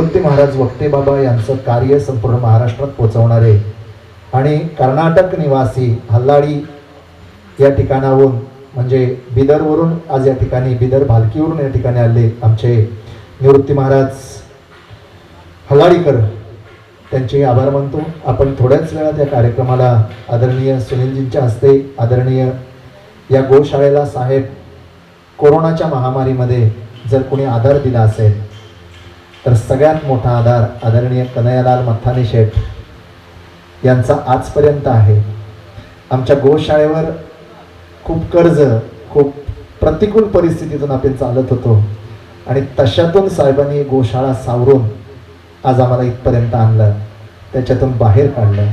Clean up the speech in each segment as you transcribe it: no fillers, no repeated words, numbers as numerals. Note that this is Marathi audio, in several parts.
निवृत्ती महाराज वक्ते बाबा यांचं कार्य संपूर्ण महाराष्ट्रात पोहोचवणारे आणि कर्नाटक निवासी हल्लाडी या ठिकाणाहून म्हणजे बिदरवरून आज या ठिकाणी बिदर भालकीवरून या ठिकाणी आले आमचे निवृत्ती महाराज हल्लाडीकर, त्यांचे आभार मानतो. आपण थोड्याच वेळात या कार्यक्रमाला आदरणीय सुनीलजींच्या हस्ते आदरणीय या गोशाळेला साहेब कोरोनाच्या महामारीमध्ये जर कोणी आधार दिला असेल तर सगळ्यात मोठा आधार आदरणीय कन्हैयालाल मत्थानी शेठ यांचा आजपर्यंत आहे. आमच्या गोशाळेवर खूप कर्ज, खूप प्रतिकूल परिस्थितीतून आपण चालत होतो आणि तशातून साहेबांनी गोशाळा सावरून आज आम्हाला इथपर्यंत आणलं, त्याच्यातून बाहेर काढलं.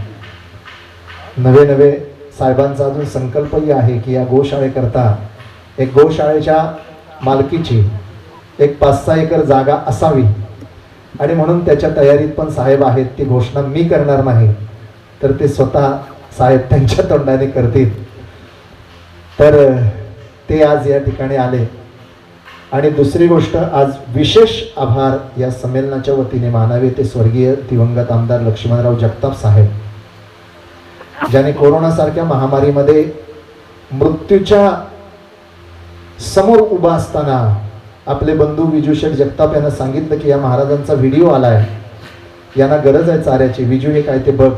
नवे नवे साहेबांचा अजून संकल्पही आहे की या गोशाळेकरता एक गोशाळेच्या मालकीची एक 5-6 एकर जागा असावी आणि म्हणून त्याच्या तयारीत पण साहेब आहेत. ती घोषणा मी करणार नाही, तर ते स्वतः साहेब त्यांच्या तोंडाने करतील. तर ते आज या ठिकाणी आले. आणि दुसरी गोष्ट, आज विशेष आभार या संमेलनाच्या वतीने मानावे ते स्वर्गीय दिवंगत आमदार लक्ष्मणराव जगताप साहेब, ज्याने कोरोनासारख्या महामारीमध्ये मृत्यूच्या समोर उभा असताना आपले बंधू विजू शेठ जगताप यांना सांगितलं की या महाराजांचा व्हिडिओ आलाय, यांना गरज आहे चाऱ्याची, विजू हे काय ते बघ.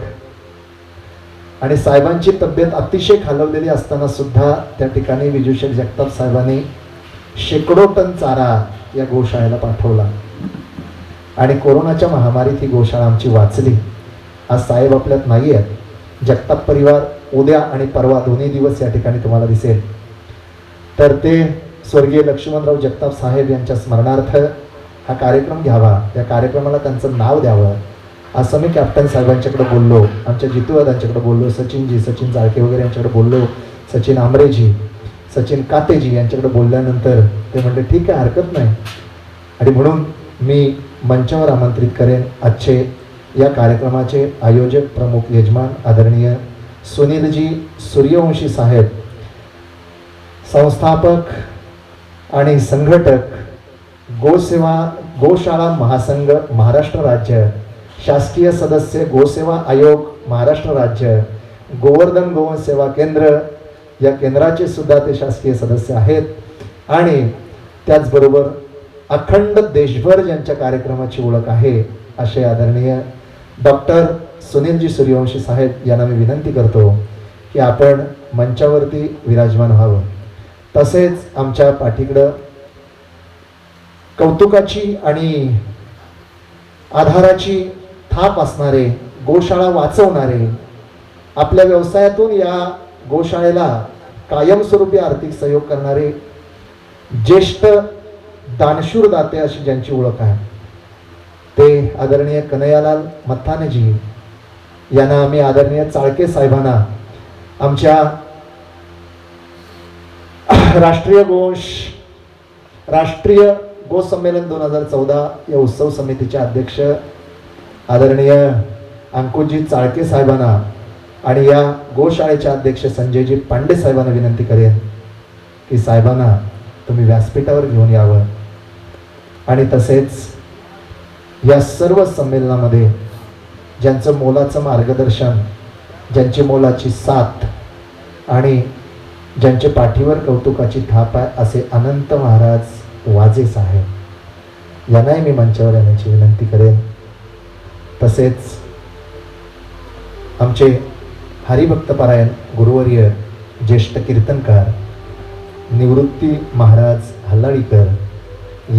आणि साहेबांची तब्येत अतिशय खालवलेली असताना सुद्धा त्या ठिकाणी विजू शेठ जगताप साहेबांनी शेकडो टन चारा या गोशाळेला पाठवला आणि कोरोनाच्या महामारीत ही गोशाळा आमची वाचली. आज साहेब आपल्यात नाही आहेत. जगताप परिवार उद्या आणि परवा दोन्ही दिवस या ठिकाणी तुम्हाला दिसेल. तर ते स्वर्गीय लक्ष्मणराव जगताप साहेब यांच्या स्मरणार्थ हा कार्यक्रम घ्यावा, या कार्यक्रमाला त्यांचं नाव द्यावं असं मी कॅप्टन साहेबांच्याकडे बोललो, आमच्या जितूदादांच्याकडे बोललो, सचिन जाळके वगैरे यांच्याकडे बोललो, सचिन आमरेजी, सचिन कातेजी यांच्याकडे बोलल्यानंतर ते म्हणले ठीक आहे, हरकत नाही. आणि म्हणून मी मंचावर आमंत्रित करेन आजचे या कार्यक्रमाचे आयोजक प्रमुख यजमान आदरणीय सुनीलजी सूर्यवंशी साहेब, संस्थापक आणि संघटक गोशाळा महासंघ महाराष्ट्र राज्य, शासकीय सदस्य गोसेवा आयोग महाराष्ट्र राज्य, गोवर्धन गोवंश सेवा केंद्र या केंद्राचे सुद्धा ते शासकीय सदस्य आहेत. आणि त्याचबरोबर अखंड देशभर ज्यांच्या कार्यक्रमाची ओळख आहे असे आदरणीय डॉक्टर सुनीलजी सूर्यवंशी साहेब यांना मी विनंती करतो की आपण मंचावरती विराजमान व्हावं. तसेच आमच्या पाठीकडं कौतुकाची आणि आधाराची थाप असणारे, गोशाळा वाचवणारे, आपल्या व्यवसायातून या गोशाळेला कायमस्वरूपी आर्थिक सहयोग करणारे ज्येष्ठ दानशूर दाते अशी ज्यांची ओळख आहे ते आदरणीय कन्हैयालाल मत्थानेजी यांना आम्ही आदरणीय चाळके साहेबांना आमच्या राष्ट्रीय गो संमेलन 2014 या उत्सव समितीचे अध्यक्ष आदरणीय अंकुशजी चाळके साहेबांना आणि या गोशाळेचे अध्यक्ष संजयजी पांडे साहेबांना विनंती करेन की साहेबांना तुम्ही व्यासपीठावर घेऊन यावं. आणि तसेच या सर्व संमेलनामध्ये ज्यांचं मोलाचं मार्गदर्शन, ज्यांची मोलाची साथ आणि ज्यांच्या पाठीवर कौतुकाची थाप आहे असे अनंत महाराज वाजे साहेब यांनाही मी मंचावर येण्याची विनंती करेन. तसेच आमचे हरिभक्तपरायण गुरुवर्य ज्येष्ठ कीर्तनकार निवृत्ती महाराज हल्लाडीकर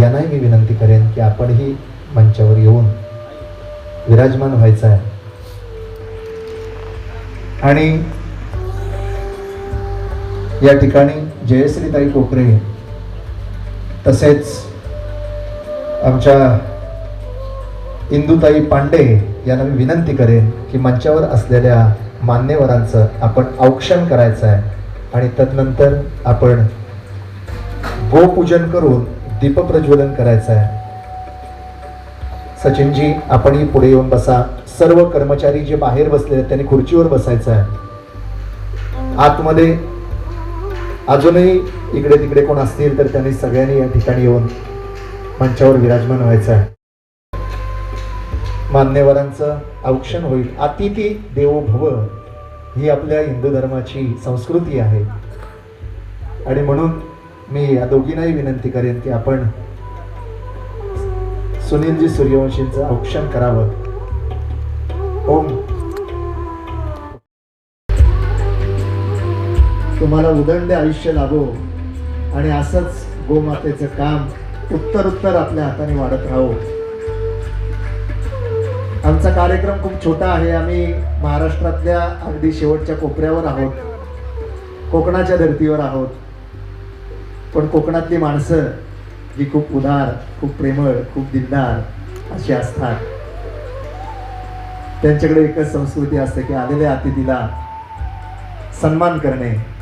यांनाही मी विनंती करेन की आपणही मंचावर येऊन विराजमान व्हायचं आहे. आणि या ठिकाणी जयश्रीताई कोकरे तसेच आमच्या इंदुताई पांडे यांना मी विनंती करेन की मंचावर असलेल्या मान्यवरांचं आपण औक्षण करायचं आहे आणि तदनंतर आपण गोपूजन करून दीपप्रज्वलन करायचं आहे. सचिनजी आपणही पुढे येऊन बसा. सर्व कर्मचारी जे बाहेर बसले आहेत त्यांनी खुर्चीवर बसायचं आहे. आतमध्ये अजूनही इकडे तिकडे कोण असतील तर त्यांनी सगळ्यांनी या ठिकाणी येऊन मंचावर विराजमान व्हायचं आहे. मान्यवरांचं औक्षण होईल. अतिथी देवो भव ही आपल्या हिंदू धर्माची संस्कृती आहे. आणि म्हणून मी या दोघींनाही विनंती करेन की आपण सुनीलजी सूर्यवंशींचं औक्षण करावं. ओम. तुम्हाला उदंड आयुष्य लाभो आणि असंच गोमातेचं काम उत्तर आपल्या हाताने वाढत राहो. आमचा कार्यक्रम खूप छोटा आहे. आम्ही महाराष्ट्रातल्या अगदी शेवटच्या कोपऱ्यावर आहोत, कोकणाच्या धर्तीवर आहोत. पण कोकणातली माणसं जी खूप उदार, खूप प्रेमळ, खूप दिलदार अशी असतात. त्यांच्याकडे एकच संस्कृती असते की आलेल्या अतिथीला सन्मान करणे.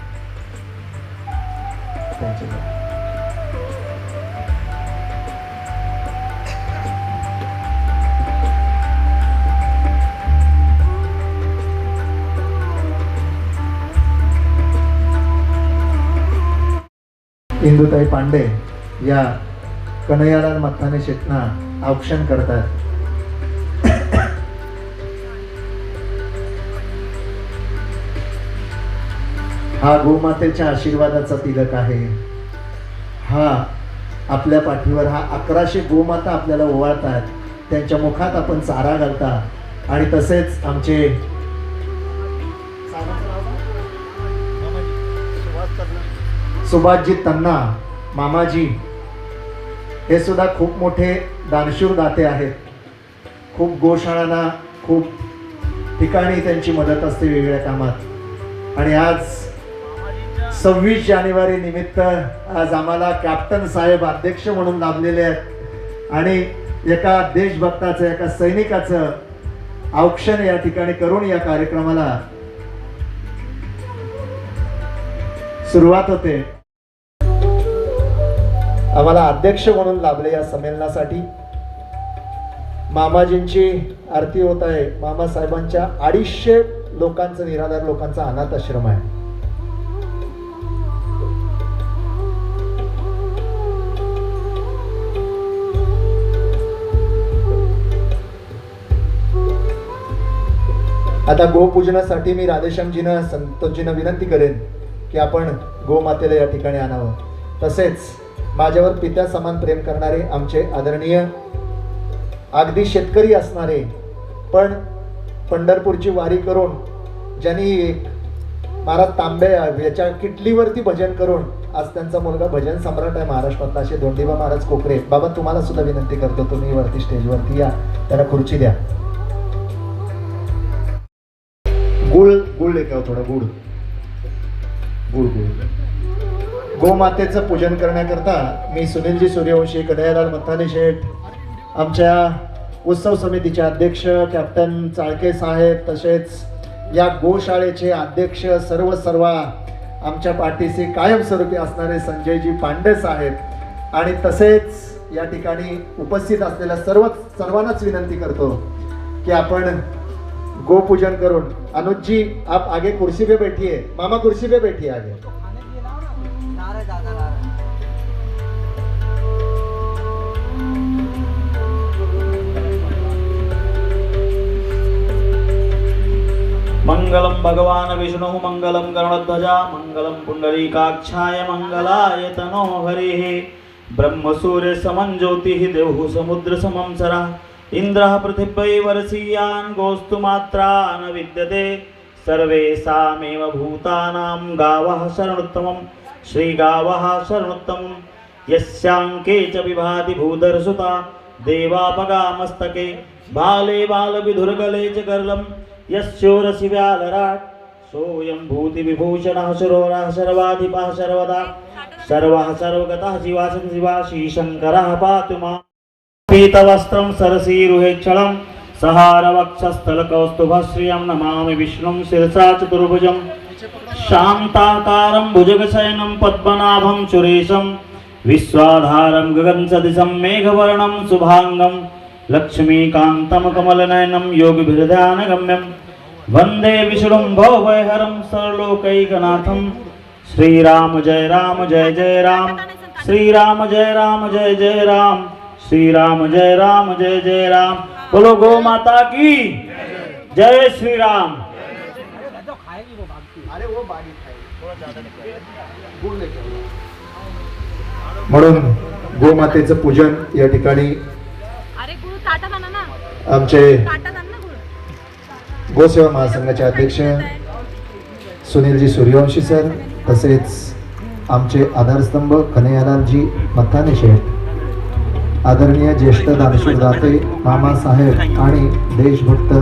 इंदुताई पांडे या कन्हैयालाल मत्ताने शेटना औक्षण करतात. हा गोमातेच्या आशीर्वादाचा तिलक आहे. हा आपल्या पाठीवर हा 1100 गोमाता आपल्याला ओवाळतात. त्यांच्या मुखात आपण चारा घालता. आणि तसेच आमचे सुभाषजी तन्ना मामाजी हे सुद्धा खूप मोठे दानशूर दाते आहेत. खूप गोशाळांना, खूप ठिकाणी त्यांची मदत असते वेगवेगळ्या कामात. आणि आज 26 जानेवारी निमित्त आज आम्हाला कॅप्टन साहेब अध्यक्ष म्हणून लाभलेले आहेत. आणि एका देशभक्ताचं, एका सैनिकाचं औक्षण या ठिकाणी करून या कार्यक्रमाला सुरुवात होते. आम्हाला अध्यक्ष म्हणून लाभले या संमेलनासाठी. मामाजींची आरती होत आहे. मामा साहेबांच्या 250 लोकांचं, निराधार लोकांचा अनाथ आश्रम आहे. आता गोपूजनासाठी मी राधेश्यामजींना, संतोषजींना विनंती करेन की आपण गोमातेला या ठिकाणी आणावं. तसेच माझ्यावर पित्या समान प्रेम करणारे आमचे आदरणीय, अगदी शेतकरी असणारे, पण पंढरपूरची वारी करून ज्यांनी महाराज तांबे याच्या किटलीवरती भजन करून आज त्यांचा मुलगा भजन सम्राट आहे महाराष्ट्रातला, असे धोंडीबा महाराज कोकरे. बाबा तुम्हाला सुद्धा विनंती करतो, तुम्ही वरती स्टेजवरती या, त्यांना खुर्ची द्या. गुळ लेखाव, थोडा गुळ. गोमातेचं पूजन करण्याकरता मी सुनीलजी सूर्यवंशी, कन्हैयालाल मत्ताने शेठ, आमच्या उत्सव समितीचे अध्यक्ष कॅप्टन चाळके साहेब, तसेच या गोशाळेचे अध्यक्ष सर्व आमच्या पाठीशी कायमस्वरूपी असणारे संजयजी पांडे साहेब, आणि तसेच या ठिकाणी उपस्थित असलेल्या सर्वांनाच विनंती करतो कि आपण गोपूजन करून. अनुज जी आप आगे कुर्सी पे बैठिए. मामा कुर्सी पे बैठिए आगे. मंगलम भगवान विष्णु मंगलम गरुड़ध्वजा मंगलम पुंडरीकाक्षाय मंगलाय तनो हरिः. ब्रह्म सूर्य समं ज्योतिः देवः समुद्र समं सरा. इंद्रः पृथिव्यै वर्षीयान् गोस्तु मात्रा न विद्यते. सर्वेषामेव भूतानां गावः शरणोत्तमं. श्रीगावः शरणोत्तमं. यस्यांके च विभाति भूधरसुता देवापगा मस्तके. बाले बालविधुर्गले च गर्लं यस्योरसि व्यालराट्. सोऽयं भूतिविभूषणः शरोरः सर्वाधिपः सर्वदा. सर्वः सर्वगतः शिवासन् शिवा श्रीशङ्करः पातु माम्. पीतवस्त्रं सरसीरुहेक्षणं सहारवक्षस्थलकौस्तुभश्रियं नमामि विष्णुं शिरसा चतुर्भुजं. शान्ताकारं भुजगशयनं पद्मनाभं सुरेशं. विश्वाधारं गगनसदृशं मेघवर्णं शुभांगं. लक्ष्मीकान्तं कमलनयनं योगिभिर्ध्यानगम्यं. वन्दे विष्णुं भवभयहरं सर्वलोकैकनाथं. श्रीराम जय राम जय जय राम. श्रीराम जय राम जय जय राम. श्रीराम जय राम जय जय राम. बोलो गौ माता की जय श्री राम। म्हणून गोमातेचं पूजन या ठिकाणी अरे गुरु ताटात आणा ना, आमचे ताटात आण ना गुरु. गोसेवा महासंघाचे अध्यक्ष सुनीलजी सूर्यवंशी सर, तसेच आमचे आधारस्तंभ कन्हैयालालजी मथाने शेठ, आदरणीय ज्येष्ठ दानशूरदाते मामासाहेब आणि देशभक्त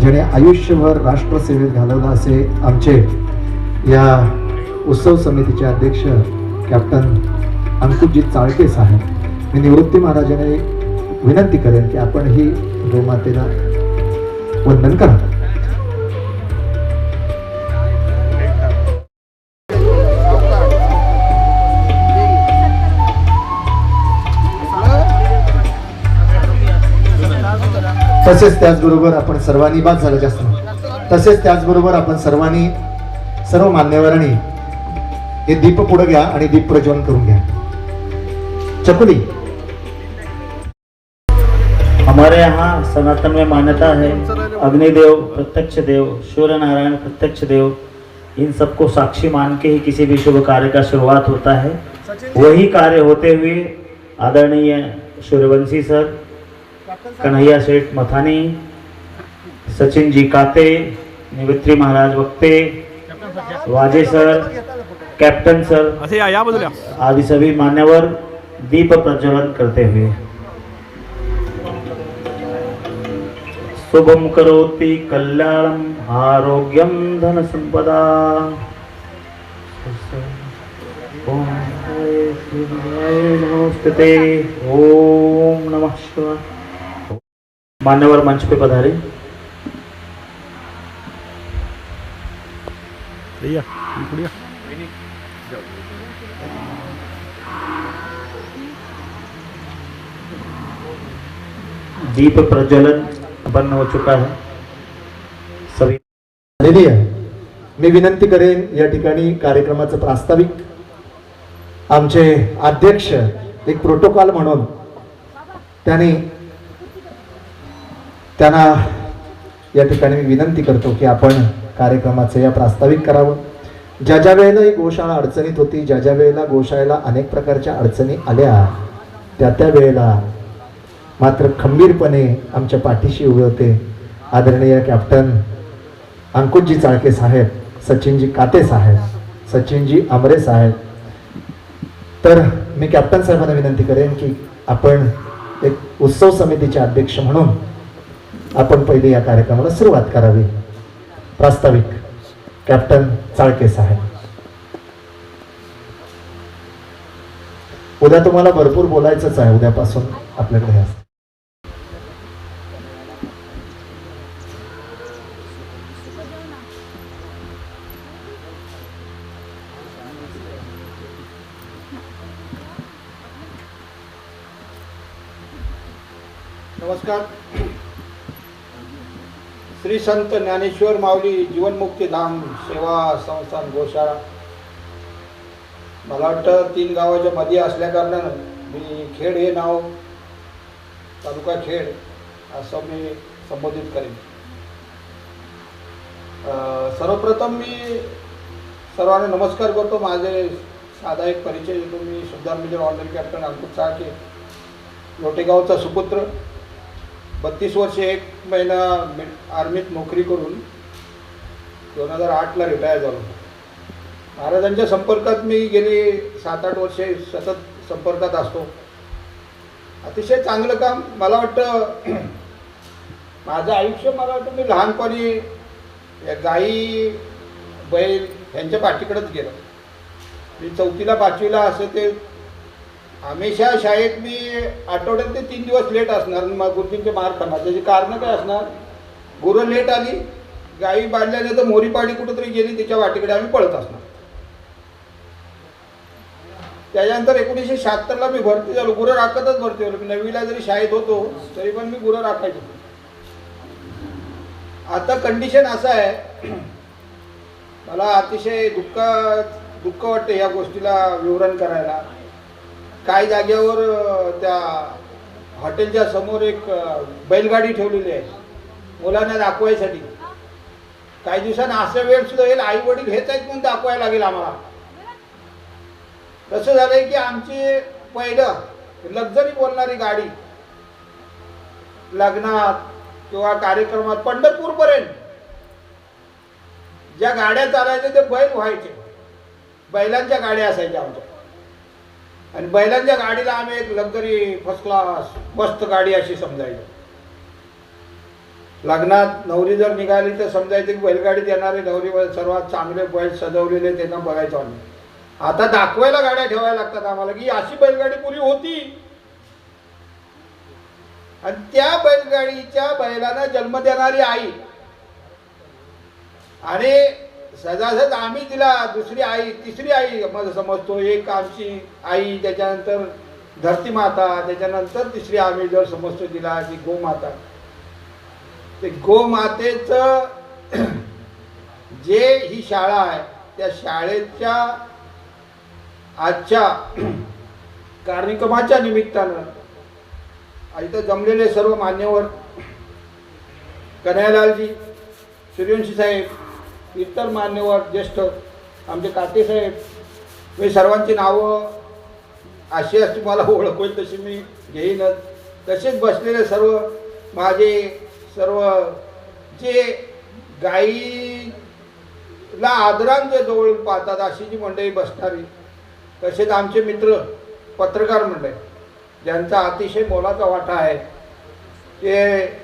ज्याने आयुष्यभर राष्ट्रसेवेत घालवलं असे आमचे या उत्सव समितीचे अध्यक्ष कॅप्टन अंकुशजी चाळके साहेब, मी निवृत्ती महाराजाने विनंती करेन की आपण ही गोमातेला वंदन करा. तसेच त्याचबरोबर आपण सर्वांनी बाद झालं जास्त तसेच त्याचबरोबर आपण सर्वांनी सर्व मान्यवरांनी हे दीप पुढे घ्या आणि दीप प्रज्वलन करून घ्या. चकुली, हमारे यहाँ सनातन में मान्यता है अग्निदेव प्रत्यक्ष देव, सूर्य नारायण प्रत्यक्ष देव, इन सबको साक्षी मान के ही किसी भी शुभ कार्य का शुरुआत होता है। वही कार्य होते हुए आदरणीय सूर्यवंशी सर, कन्हैया सेठ मथानी, सचिन जी काते, निवृत्ति महाराज वक्ते, वाजे सर, कैप्टन सर आदि सभी मान्यवर दीप प्रज्वलन करते हुए शुभम करोति कल्याणम आरोग्यम धन संपदा। ओम नमस्ते, ओम नमः शिवाय। मान्यवर मंच पे पधारे। दीप प्रज्वलन बंद हो चुका है। सभी आलेली आहे. मी विनंती करेन या ठिकाणी कार्यक्रमाचं प्रास्ताविक आमचे अध्यक्ष एक प्रोटोकॉल म्हणून त्यांना या ठिकाणी मी विनंती करतो की आपण कार्यक्रमाचं या प्रास्ताविक करावं. ज्या ज्या वेळेला ही गोशाळा अडचणीत होती, ज्या ज्या वेळेला गोशाळेला अनेक प्रकारच्या अडचणी आल्या, त्या वेळेला मात्र खंबीरपणे आमच्या पाठीशी उभे होते आदरणीय कॅप्टन अंकुशजी चाळके साहेब, सचिनजी काते साहेब, सचिनजी आमरे साहेब. तर मी कॅप्टन साहेबांना विनंती करेन की आपण एक उत्सव समितीचे अध्यक्ष म्हणून आपण पहिले या कार्यक्रमाला सुरुवात करावी. प्रास्ताविक कॅप्टन चाळके साहेब. उद्या तुम्हाला भरपूर बोलायचंच आहे, उद्यापासून आपल्याकडे असतं. नमस्कार. श्री संत ज्ञानेश्वर माऊली जीवनमुक्ती धाम सेवा संस्थान गोशाळा, मला वाटतं 3 गावाच्या मध्ये असल्या कारणानं मी खेड हे नाव तालुका खेड असं मी संबोधित करेन. सर्वप्रथम मी सर्वांना नमस्कार करतो. माझे साधा एक परिचय देतो. मी सुद्धा मेजर ऑनररी कॅप्टन अंकुश चाळके, लोटेगावचा सुपुत्र. 32 वर्षे 1 महिना आर्मीत नोकरी करून 2008ला रिटायर झालो. महाराजांच्या संपर्कात मी गेली 7-8 वर्षे सतत संपर्कात असतो. अतिशय चांगलं काम. मला वाटतं माझं आयुष्य, मला वाटतं मी लहानपणी या गाई बैल यांच्या पाठीकडेच गेलो. मी 4ला 5वीला असं ते हमेशा शाळेत मी आठवड्यात 3 दिवस लेट असणार. मग गुरुजींचे मार खाणार. त्याची कारणं काय असणार? गुरं लेट आली, गाई बांधल्याने तर मोरीपाडी कुठंतरी गेली, तिच्या वाटेकडे आम्ही पळत असणार. त्याच्यानंतर 1976ला मी भरती झालो. गुरं राखतच भरती झालो. मी 9वीला जरी शाळेत होतो तरी पण मी गुरं राखायचो. आता कंडिशन असं आहे, मला अतिशय दुःख वाटतं या गोष्टीला विवरण करायला. काही जागेवर त्या हॉटेलच्या समोर एक बैलगाडी ठेवलेली आहे मुलांना दाखवायसाठी. काही दिवसांनी असं वेळ सुद्धा येईल आई वडील हेच आहेत म्हणून दाखवायला लागेल आम्हाला. कसं झालंय की आमची पहिलं लक्झरी बोलणारी गाडी लग्नात किंवा कार्यक्रमात पंढरपूरपर्यंत ज्या गाड्या चालायच्या ते बैल व्हायचे. बैलांच्या गाड्या असायच्या आमच्या. आणि बैलांच्या गाडीला आम्ही एक लक्झरी फर्स्ट क्लास मस्त गाडी अशी समजायचो. लग्नात नवरी जर निघाली तर समजायचं की बैलगाडीत येणारे नवरी सर्वात चांगले बैल सजवलेले त्यांना बघायचो आम्ही. आता दाखवायला गाड्या ठेवायला लागतात आम्हाला की अशी बैलगाडी पुरी होती. आणि त्या बैलगाडीच्या बैलांना जन्म देणारी आई आणि सजासज आम्ही तिला दुसरी आई तिसरी आई समजतो. एक आमची आई, त्याच्यानंतर धरती माता, त्याच्यानंतर तिसरी आम्ही जर समजतो तिला की गोमाता. ते गोमातेचं जे ही शाळा आहे त्या शाळेच्या आजच्या कार्यक्रमाच्या निमित्तानं इथं जमलेले सर्व मान्यवर, कन्हैयालालजी, सूर्यवंशी साहेब, इतर मान्यवर ज्येष्ठ आमचे काटे साहेब, मी सर्वांची नावं अशी असती मला ओळख होईल तशी मी घेईनच. तसेच बसलेले सर्व माझे सर्व जे गाईला आदरांचे जवळ पाहतात अशी जी मंडळी बसणारी, तसेच आमचे मित्र पत्रकार मंडळी ज्यांचा अतिशय मोलाचा वाटा आहे. ते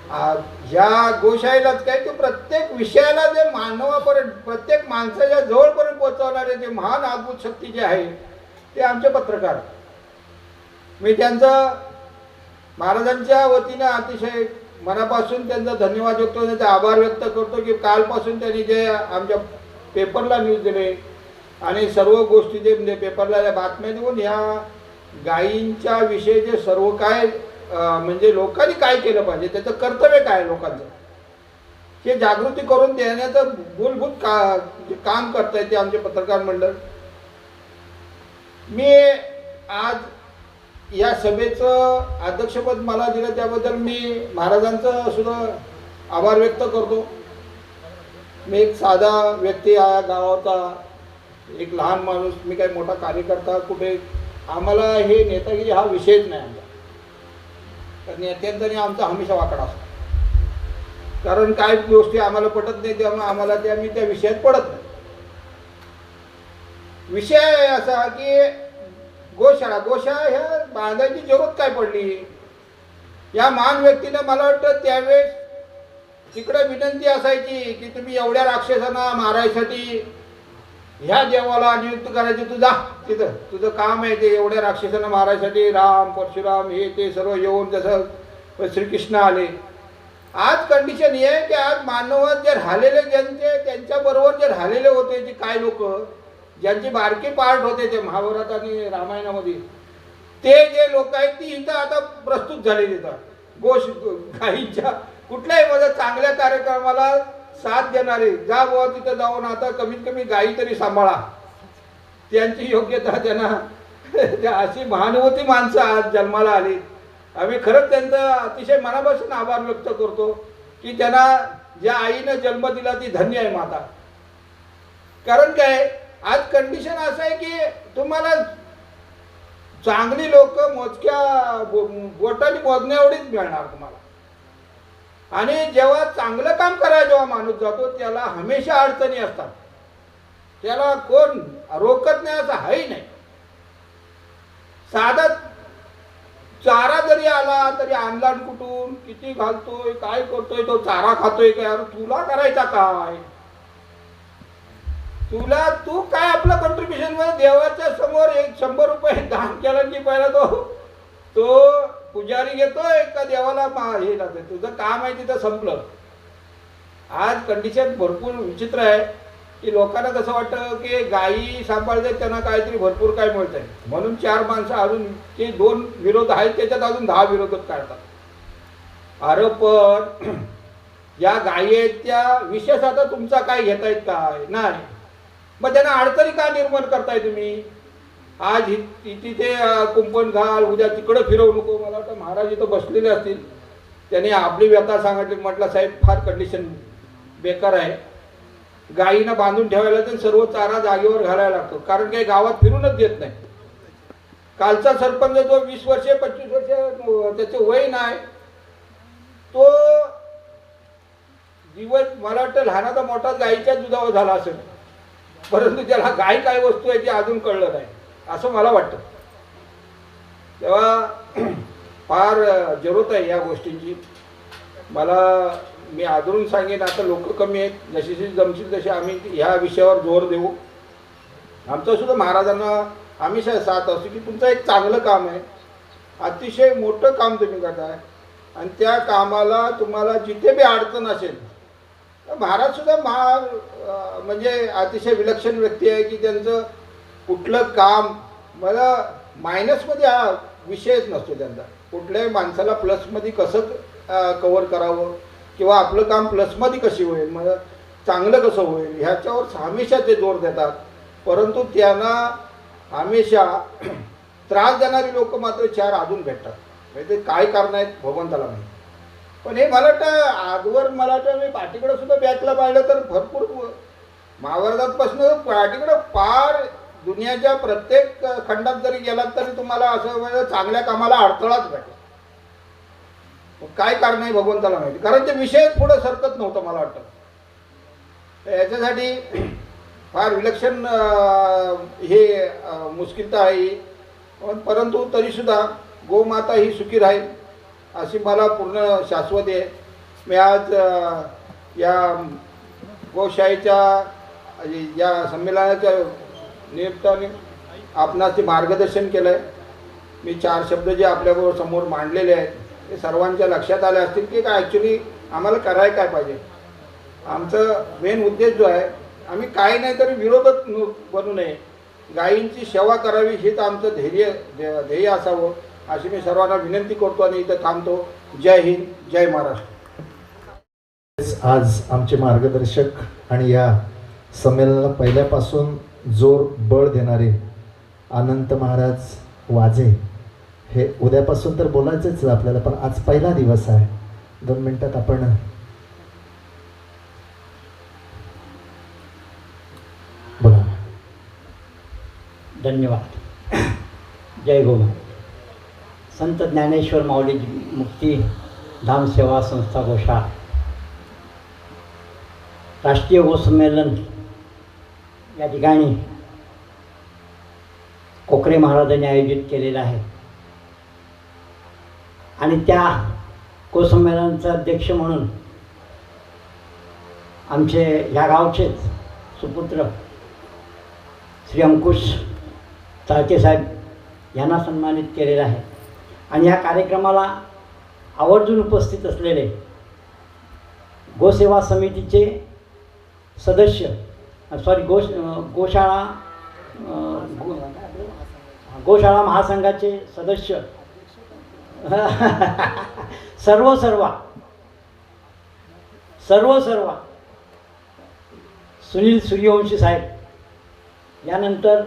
ह्या गोशाळेलाच काय की प्रत्येक विषयाला जे मानवापर्यंत प्रत्येक माणसाच्या जवळपर्यंत पोहोचवणारे जे महान अद्भुत शक्ती जे आहे ते आमचे पत्रकार. मी त्यांचं महाराजांच्या वतीनं अतिशय मनापासून त्यांचा धन्यवाद व्यक्त करतो, त्यांचा आभार व्यक्त करतो की कालपासून त्यांनी जे आमच्या पेपरला न्यूज दिले आणि सर्व गोष्टी जे म्हणजे पेपरला बातम्या देऊन ह्या गायींच्या विषयी जे सर्व काय म्हणजे लोकांनी काय केलं पाहिजे, त्याचं कर्तव्य काय लोकांचं, हे जागृती करून देण्याचं मूलभूत काम करताय ते आमचे पत्रकार मंडळ. मी आज या सभेचं अध्यक्षपद मला दिलं त्याबद्दल मी महाराजांचं सुद्धा आभार व्यक्त करतो. मी एक साधा व्यक्ती या गावाचा, एक लहान माणूस, मी काही मोठा कार्यकर्ता कुठे, आम्हाला हे नेतागिरी हा विषयच नाही आमचा. तर नेत्यांचा आमचा हमेशा वाकडा असतो, कारण काय गोष्टी आम्हाला पटत नाही त्यामुळे आम्हाला मी त्या विषयात पडत नाही. विषय असा की गोशाळा ह्या बांधायची जरूरत काय पडली. या महान व्यक्तीनं मला वाटतं त्यावेळेस तिकडे विनंती असायची की तुम्ही एवढ्या राक्षसांना मारायसाठी ह्या देवाला नियुक्त करायचे, तू जा तिथं, तुझं काम आहे ते एवढ्या राक्षसांना मारायसाठी. राम परशुराम हे ते सर्व येऊन जसं श्रीकृष्ण आले. आज कंडिशन ही आहे की आज मानवात जे राहिलेले ज्यांचे त्यांच्याबरोबर जे राहिलेले होते जे काय लोक ज्यांचे बारके पार्ट होते ते महाभारत आणि रामायणामध्ये, ते जे लोक आहेत ती इथं आता प्रस्तुत झालेली आहेत. गाईच्या कुठल्याही मध्ये चांगल्या कार्यक्रमाला साथ देणारे, जा बुवा तिथं जाऊन आता कमीत कमी गायी तरी सांभाळा, त्यांची योग्यता त्यांना अशी महानुभूती माणसं आज जन्माला आली. आम्ही खरंच त्यांचा अतिशय मनापासून आभार व्यक्त करतो की त्यांना ज्या आईनं जन्म दिला ती धन्य आहे माता. कारण काय आज कंडिशन असं आहे की तुम्हाला चांगली लोक मोजक्या बोटाने मोजण्या एवढीच मिळणार तुम्हाला. आणि जेव्हा चांगलं काम करायला जेव्हा माणूस जातो त्याला हमेशा अडचणी असतात, त्याला कोण रोकत नाही असं हाही नाही. साधा चारा जरी आला तरी आणला कुठून, किती घालतोय, काय करतोय, तो चारा खातोय काय, तुला करायचा काय, तुला तू काय आपलं कॉन्ट्रीब्युशन मध्ये देवाच्या समोर 100 रुपये दान केलं की पहिला तो पुजारी घेतोय का देवाला हे जाते, तुझं काम आहे तिथं संपलं. आज कंडिशन भरपूर विचित्र आहे की लोकांना कसं वाटतं की गायी सांभाळते त्यांना काहीतरी भरपूर काय मिळत आहे म्हणून 4 माणसं अजून ते 2 विरोध आहेत त्याच्यात अजून 10 विरोधक काढतात. अरे पण या गायी आहेत त्या विशेष आता तुमचा काय घेतायत काय नाही, मग त्यांना अडचणी का निर्माण करताय तुम्ही. आज तिथे कुंपण घाल, उद्या तिकडं फिरवू नको. मला वाटतं महाराज इथं बसलेले असतील, त्यांनी आपली व्यथा सांगितली. म्हटलं साहेब फार कंडिशन बेकार आहे, गायीनं बांधून ठेवायला तर सर्व चारा जागेवर घालायला लागतो, कारण काही गावात फिरूनच देत नाही. कालचा सरपंच जो 20 वर्षे 25 वर्षे त्याचे वय नाही, तो दिवस मला वाटतं लहानाचा मोठा गायीच्या दुधावर झाला असेल, परंतु त्याला गाय काय वस्तू आहे ते अजून कळलं नाही असं मला वाटतं. तेव्हा फार जरूरत आहे या गोष्टींची. मी आदरून सांगेन, आता लोक कमी आहेत, जशी जमशील तशी आम्ही ह्या विषयावर जोर देऊ. आमचं सुद्धा महाराजांना आम्ही साथ असतो की तुमचं एक चांगलं काम आहे, अतिशय मोठं काम तुम्ही करताय, आणि त्या कामाला तुम्हाला जिथे बी अडचण असेल, महाराज सुद्धा म्हणजे अतिशय विलक्षण व्यक्ती आहे की त्यांचं कुठलं काम मला मायनसमध्ये हा विषयच नसतो त्यांचा. कुठल्याही माणसाला प्लसमध्ये कसं कव्हर करावं किंवा आपलं काम प्लसमध्ये कशी होईल, मला चांगलं कसं होईल ह्याच्यावर हमेशा ते जोर देतात. परंतु त्यांना हमेशा त्रास देणारी लोक मात्र 4 अजून भेटतात. म्हणजे ते काय कारण आहेत भगवंताला माहिती. पण हे मला वाटतं आजवर मला वाटतं मी पाठीकडं सुद्धा बॅकला पाहिलं तर भरपूर महाभारतापासून पाठीकडं पार दुनियाच्या प्रत्येक खंडात जरी गेलात तरी तुम्हाला असं म्हणजे चांगल्या कामाला अडथळाच भेटेल. काय कारण आहे भगवंताला माहिती, कारण ते विषयच पुढे सरकत नव्हतं मला वाटतं. याच्यासाठी फार विलक्षण हे मुश्किलता आहे. परंतु तरीसुद्धा गोमाता ही सुखी राहील अशी मला पूर्ण शाश्वत आहे. मी आज या गोशाळेच्या या संमेलनाच्या निमित्ताने आपणास ते मार्गदर्शन केलं आहे. मी 4 शब्द जे आपल्याबरोबर समोर मांडलेले आहेत ते सर्वांच्या लक्षात आले असतील की काय ॲक्च्युली आम्हाला करायला काय पाहिजे. आमचं मेन उद्देश जो आहे, आम्ही काही नाही तरी विरोधक बनू नये, गायींची सेवा करावी हेच आमचं ध्येय असावं अशी मी सर्वांना विनंती करतो आणि इथं थांबतो. जय हिंद, जय महाराष्ट्र. आज आमचे मार्गदर्शक आणि या संमेलनाला पहिल्यापासून जोर बळ देणारे अनंत महाराज वाजे, हे उद्यापासून तर बोलायचंच आपल्याला, पण आज पहिला दिवस आहे. 2 मिनिटात आपण बोला. धन्यवाद. जय गोमा. संत ज्ञानेश्वर माऊली मुक्ती धाम सेवा संस्था गोशाळा राष्ट्रीय गोसंमेलन या ठिकाणी कोकरे महाराजांनी आयोजित केलेलं आहे. आणि त्या गोसंमेलनाचा अध्यक्ष म्हणून आमचे ह्या गावचेच सुपुत्र श्री अंकुश चाळके साहेब यांना सन्मानित केलेलं आहे. आणि ह्या कार्यक्रमाला आवर्जून उपस्थित असलेले गोसेवा समितीचे सदस्य, गोशाळा महासंघाचे सदस्य, सर्व सुनील सूर्यवंशी साहेब, यानंतर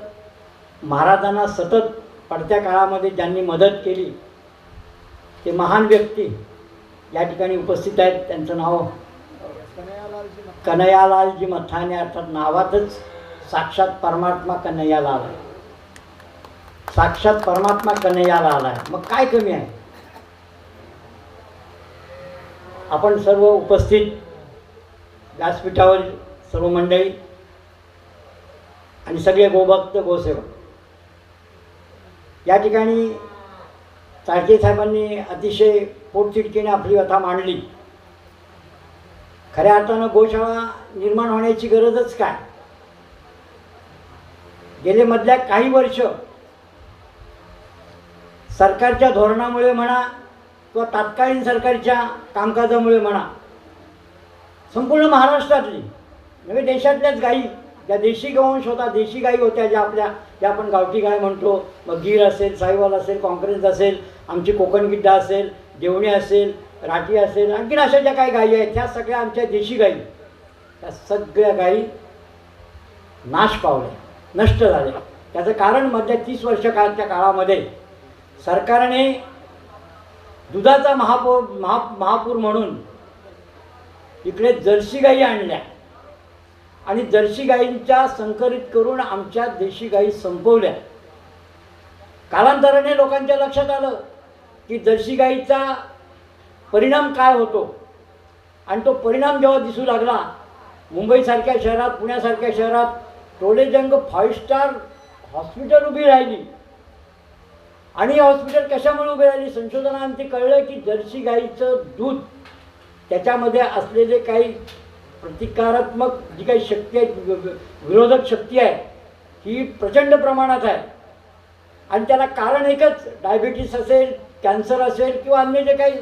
महाराजांना सतत पडत्या काळामध्ये ज्यांनी मदत केली ते महान व्यक्ती या ठिकाणी उपस्थित आहेत. त्यांचं नाव कन्हैयालालजी मथाने, अर्थात नावातच साक्षात परमात्मा कन्हैयालाल आहे. साक्षात परमात्मा कन्हैयालाल आहे, मग काय कमी आहे. आपण सर्व उपस्थित व्यासपीठावर सर्व मंडळी आणि सगळे गोभक्त गोसेवक, या ठिकाणी चाळके साहेबांनी अतिशय पोटतिडकीने आपली व्यथा मांडली. खऱ्या अर्थानं गोशाळा निर्माण होण्याची गरजच काय. गेले मधल्या काही वर्ष सरकारच्या धोरणामुळे म्हणा किंवा तात्कालीन सरकारच्या कामकाजामुळे म्हणा, संपूर्ण महाराष्ट्रातली नव्हे देशातल्याच गायी, ज्या देशी गोवंश होता, देशी गायी होत्या, ज्या आपण गावठी गाय म्हणतो, मग गीर असेल, साहिवाल असेल, कॉन्करेन्स असेल, आमची कोकण गिड्डा असेल, देवणी असेल, राठी असेल, आणखीन अशा ज्या काही गायी आहेत त्या सगळ्या आमच्या देशी गायी, त्या सगळ्या गायी नाश पावल्या, नष्ट झाल्या. त्याचं कारण मधल्या 30 वर्षाच्या काळामध्ये सरकारने दुधाचा महापूर म्हणून इकडे जर्सी गाई आणल्या आणि जर्सी गाईंच्या संकरित करून आमच्या देशी गाई संपवल्या. कालांतराने लोकांच्या लक्षात आलं की जर्सी गाईचा परिणाम काय होतो आणि तो परिणाम जेव्हा दिसू लागला, मुंबईसारख्या शहरात, पुण्यासारख्या शहरात टोलेजंग 5 स्टार हॉस्पिटल उभी राहिली. आणि हॉस्पिटल कशामुळे उभी राहिली? संशोधनांती कळलं की जर्सी गाईचं दूध, त्याच्यामध्ये असलेले काही प्रतिकारात्मक जी काही शक्ती आहे, विरोधक शक्ती आहे, ही प्रचंड प्रमाणात आहे. आणि त्याला कारण एकच, डायबिटीस असेल, कॅन्सर असेल किंवा अन्य जे काही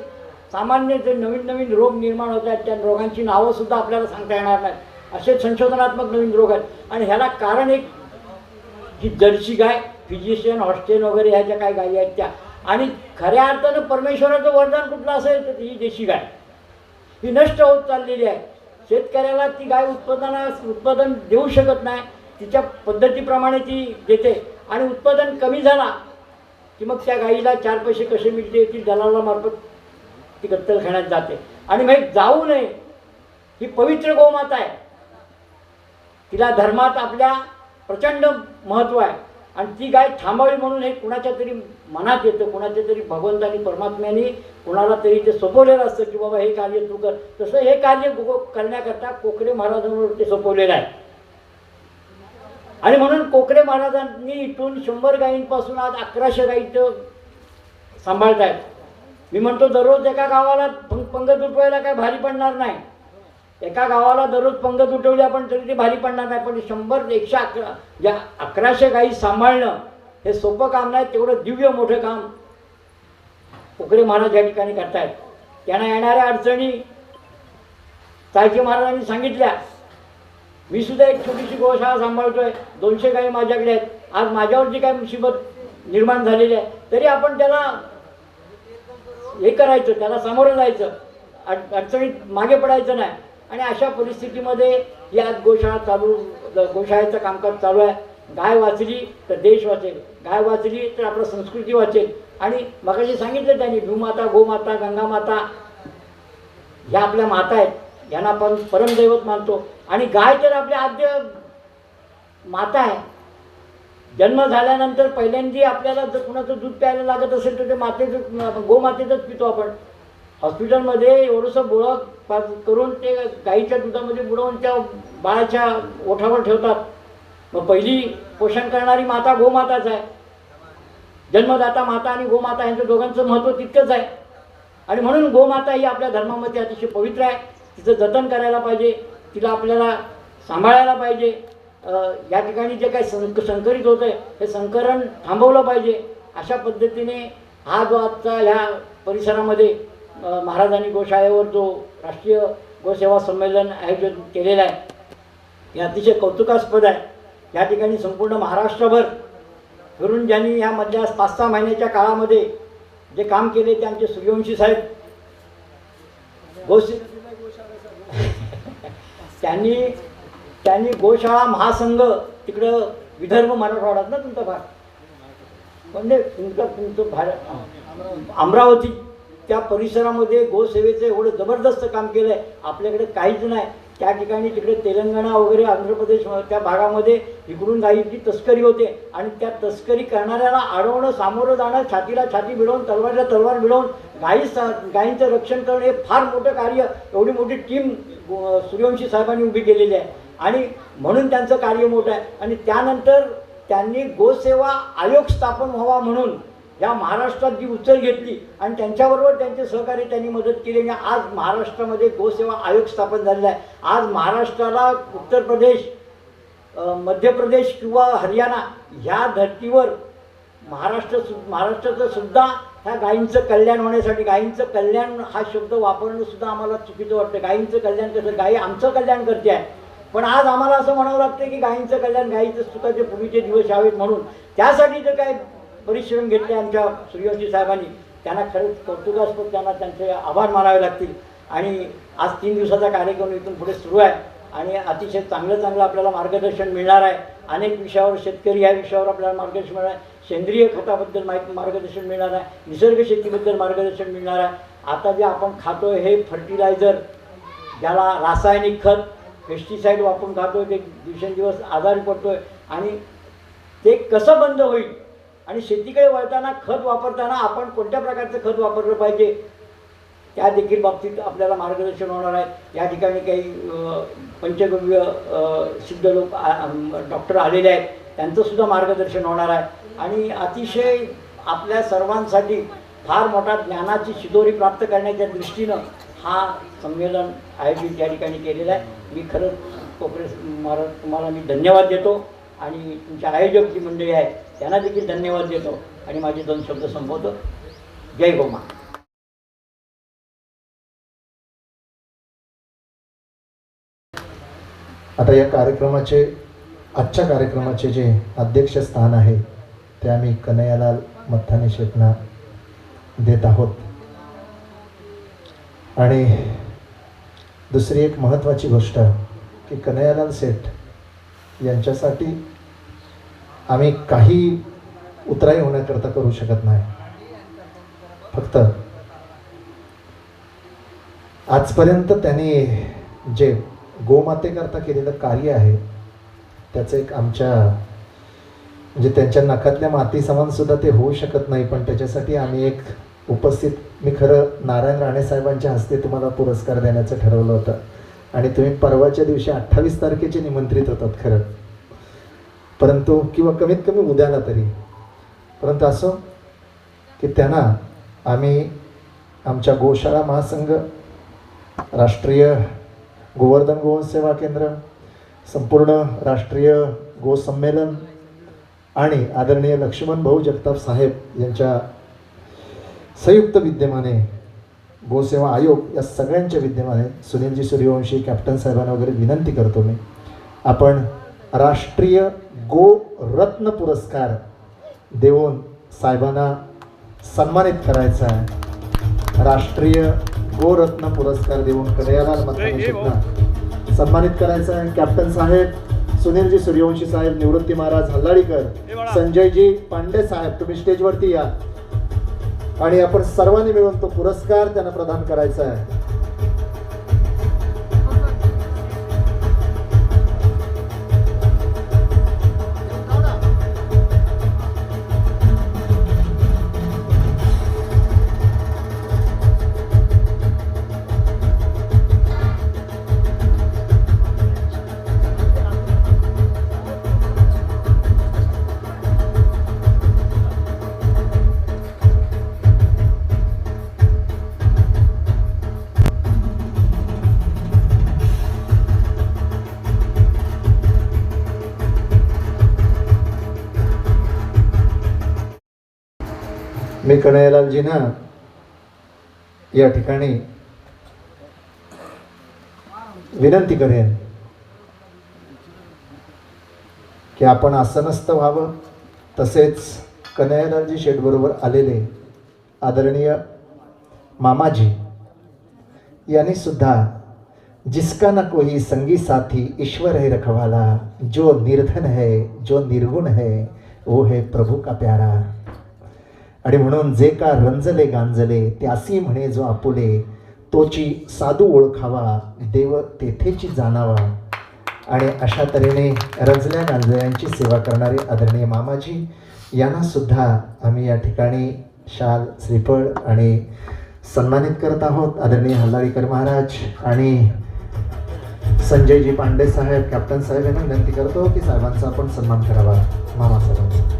सामान्य जे नवीन नवीन रोग निर्माण होत आहेत, त्या रोगांची नावंसुद्धा आपल्याला सांगता येणार नाही, असे संशोधनात्मक नवीन रोग आहेत. आणि ह्याला कारण एक की जर्सी गाय, फिजिशियन, हॉस्टेन वगैरे ह्या ज्या काही गायी आहेत त्या. आणि खऱ्या अर्थानं परमेश्वराचं वरदान कुठलं असेल तर ही देशी गाय, ही नष्ट होत चाललेली आहे. शेतकऱ्याला ती गाय उत्पादन देऊ शकत नाही, तिच्या पद्धतीप्रमाणे ती देते. आणि उत्पादन कमी झाला की मग त्या गाईला 4 पैसे कसे मिळते ती दलालामार्फत ती कत्तलखान्यात जाते. आणि मग जाऊ नये, ही पवित्र गोमाता आहे, तिला धर्मात आपल्या प्रचंड महत्त्व आहे. आणि ती गाय थांबावी म्हणून हे कुणाच्या तरी मनात येतं, कुणाच्या तरी भगवंतानी, परमात्म्याने कुणाला तरी ते सोपवलेलं असतं की बाबा हे कार्य तू कर. तसं हे कार्य करण्याकरता कोकरे महाराजांवर ते सोपवलेलं आहे. आणि म्हणून कोकरे महाराजांनी इथून 100 गायींपासून आज 1100 गायीचं सांभाळत आहेत. मी म्हणतो दररोज एका गावाला पंगत उठवायला काय भारी पडणार नाही. एका गावाला दररोज पंगत उठवली आपण तरी ते भारी पडणार नाही. पण 100-111 या 1100 गायी सांभाळणं हे सोपं काम नाही. तेवढं दिव्य मोठं काम कोकरे महाराज या ठिकाणी करतायत. त्यांना येणाऱ्या अडचणी चाळके महाराजांनी सांगितल्या. मी सुद्धा एक छोटीशी गोशाळा सांभाळतोय, 200 गायी माझ्याकडे आहेत. आज माझ्यावर जी काय मुसीबत निर्माण झालेली आहे तरी आपण त्याला हे करायचं, त्याला सामोरं जायचं, अडचणीत मागे पडायचं नाही. आणि अशा परिस्थितीमध्ये या गोशाळेचं कामकाज चालू आहे. गाय वाचली तर देश वाचेल, गाय वाचली तर आपलं संस्कृती वाचेल. आणि मगाशी सांगितलं त्यांनी, भूमाता, गोमाता, गंगामाता ह्या आपल्या माता आहेत, यांना आपण परमदैवत मानतो. आणि गाय तर आपल्या आद्य माता आहे. जन्म झाल्यानंतर पहिल्यांदा आपल्याला जर कुणाचं दूध प्यायला लागत असेल तर ते गोमातेचंच पितो आपण. हॉस्पिटलमध्ये एवढंसं बुडं करून ते गाईच्या दुधामध्ये बुडवून त्या बाळाच्या ओठावर ठेवतात. मग पहिली पोषण करणारी माता गोमाताच आहे. जन्मदाता माता आणि गोमाता यांचं दोघांचं महत्त्व तितकंच आहे. आणि म्हणून गोमाता ही आपल्या धर्मामध्ये अतिशय पवित्र आहे. तिचं जतन करायला पाहिजे, तिला आपल्याला सांभाळायला पाहिजे. या ठिकाणी जे काही संकरित होतं आहे हे संकरण थांबवलं पाहिजे. अशा पद्धतीने हा जो आजचा ह्या परिसरामध्ये महाराजांनी गोशाळेवर जो राष्ट्रीय गोसेवा संमेलन आयोजित केलेलं आहे हे अतिशय कौतुकास्पद आहे. या ठिकाणी संपूर्ण महाराष्ट्रभर फिरून ज्यांनी ह्या मधल्या 5-6 महिन्याच्या काळामध्ये जे काम केले ते आमचे सूर्यवंशी साहेब त्यांनी गोशाळा महासंघ तिकडं विदर्भ मराठवाड्यात ना तुमचा भाग म्हणजे तुमचं अमरावती त्या परिसरामध्ये गोसेवेचं एवढं जबरदस्त काम केलं आहे. आपल्याकडे काहीच नाही. त्या ठिकाणी तिकडे तेलंगणा वगैरे आंध्र प्रदेश त्या भागामध्ये इकडून गायीची तस्करी होते आणि त्या तस्करी करणाऱ्याला अडवणं, सामोरं जाणं, छातीला छाती भिडवून, तलवारला तलवार भिडवून गायींचं रक्षण करणं हे फार मोठं कार्य, एवढी मोठी टीम सूर्यवंशी साहेबांनी उभी केलेली आहे. आणि म्हणून त्यांचं कार्य मोठं आहे. आणि त्यानंतर त्यांनी गोसेवा आयोग स्थापन व्हावा म्हणून या महाराष्ट्रात जी उचल घेतली आणि त्यांच्याबरोबर त्यांचे सहकारी त्यांनी मदत केली आणि आज महाराष्ट्रामध्ये गोसेवा आयोग स्थापन झालेला आहे. आज महाराष्ट्राला उत्तर प्रदेश, मध्य प्रदेश किंवा हरियाणा ह्या धर्तीवर महाराष्ट्राचं सुद्धा ह्या गायींचं कल्याण होण्यासाठी, गायींचं कल्याण हा शब्द वापरणं सुद्धा आम्हाला चुकीचं वाटतं. गायींचं कल्याण कसं, गायी आमचं कल्याण करते आहे. पण आज आम्हाला असं म्हणावं लागतं की गायींचं कल्याण, गायीचं सुखाचे पूर्वीचे दिवस यावेत म्हणून त्यासाठी जे काय परिश्रम घेतले आमच्या सूर्यवंशी साहेबांनी, त्यांना खरंच कौतुकास्पद, त्यांना त्यांचे आभार मानावे लागतील. आणि आज 3 दिवसाचा कार्यक्रम इथून पुढे सुरू आहे. आणि अतिशय चांगलं चांगलं आपल्याला मार्गदर्शन मिळणार आहे. अनेक विषयावर शेतकरी या विषयावर आपल्याला मार्गदर्शन मिळणार आहे. सेंद्रिय खताबद्दल मार्गदर्शन मिळणार आहे. निसर्ग शेतीबद्दल मार्गदर्शन मिळणार आहे. आता जे आपण खातो हे फर्टिलायझर, ज्याला रासायनिक खत पेस्टिसाईड वापरून खातो, ते दिवसेंदिवस आजारी पडतोय आणि ते कसं बंद होईल आणि शेतीकडे वळताना खत वापरताना आपण कोणत्या प्रकारचं खत वापरलं पाहिजे त्या देखील बाबतीत आपल्याला मार्गदर्शन होणार आहे. या ठिकाणी काही पंचगव्य सिद्ध लोक डॉक्टर आलेले आहेत, त्यांचंसुद्धा मार्गदर्शन होणार आहे. आणि अतिशय आपल्या सर्वांसाठी फार मोठा ज्ञानाची शिदोरी प्राप्त करण्याच्या दृष्टीनं हा संमेलन आयोजित या ठिकाणी केलेला आहे. मी खरंच कोपरे महाराज तुम्हाला मी धन्यवाद देतो आणि तुमचे आयोजक जी मंडळी आहे त्यांना देखील धन्यवाद देतो आणि माझे 2 शब्द संपवतो. जय गोमा. आता या कार्यक्रमाचे, आजच्या कार्यक्रमाचे जे अध्यक्षस्थान आहे ते आम्ही कन्हैयालाल मत्थाने शेटना देत आहोत. आणि दुसरी एक महत्त्वाची गोष्ट की कन्हैयालाल शेठ यांच्यासाठी आम्ही काही उतराई होण्याकरता करू शकत नाही. फक्त आजपर्यंत त्यांनी जे गोमातेकरता केलेलं कार्य आहे त्याचं एक आमच्या म्हणजे त्यांच्या नखातल्या माती समान सुद्धा ते होऊ शकत नाही. पण त्याच्यासाठी आम्ही एक उपस्थित, मी खरं नारायण राणे साहेबांच्या हस्ते तुम्हाला पुरस्कार देण्याचं ठरवलं होतं आणि तुम्ही परवाच्या दिवशी 28 तारखेचे निमंत्रित होतात खरं, परंतु किंवा कमीत कमी उद्याला तरी, परंतु असो की त्यांना आम्ही आमच्या गोशाळा महासंघ, राष्ट्रीय गोवर्धन गोसेवा केंद्र, संपूर्ण राष्ट्रीय गो संमेलन आणि आदरणीय लक्ष्मण भाऊ जगताप साहेब यांच्या संयुक्त विद्यमाने गोसेवा आयोग या सगळ्यांच्या विद्यमाने सुनीलजी सूर्यवंशी, कॅप्टन साहेबांना वगैरे विनंती करतो मी, आपण राष्ट्रीय गो रत्न पुरस्कार देऊन साहेबांना सन्मानित करायचा आहे. राष्ट्रीय गो रत्न पुरस्कार देऊन कन्हैयालाल मत्थाने शेटना सन्मानित करायचं आहे. कॅप्टन साहेब, सुनीलजी सूर्यवंशी साहेब, निवृत्ती महाराज हल्लाळीकर, संजयजी पांडे साहेब, तुम्ही स्टेजवरती या आणि आपण सर्वांनी मिळून तो पुरस्कार त्यांना प्रदान करायचा आहे. मी कन्हैयालालजींना या ठिकाणी विनंती करेन की आपण आसनस्थ व्हावं. तसेच कन्हैयालालजी शेठबरोबर आलेले आदरणीय मामाजी यांनी सुद्धा जिसका न कोई संगी साथी ईश्वर है रखवाला, जो निर्धन है जो निर्गुण है वो है प्रभु का प्यारा. आणि म्हणून जे का रंजले गांजले त्यासी म्हणे जो आपुले, तोची साधू ओळखावा देव तेथेची जाणावा. आणि अशा तऱ्हेने रंजल्या गांजल्यांची सेवा करणारे आदरणीय मामाजी यांना सुद्धा आम्ही या ठिकाणी शाल, श्रीफळ आणि सन्मानित करत आहोत. आदरणीय हल्लाळीकर महाराज आणि संजयजी पांडे साहेब, कॅप्टन साहेब यांना विनंती करतो की साहेबांचा आपण सन्मान करावा. मामा साहेबांचा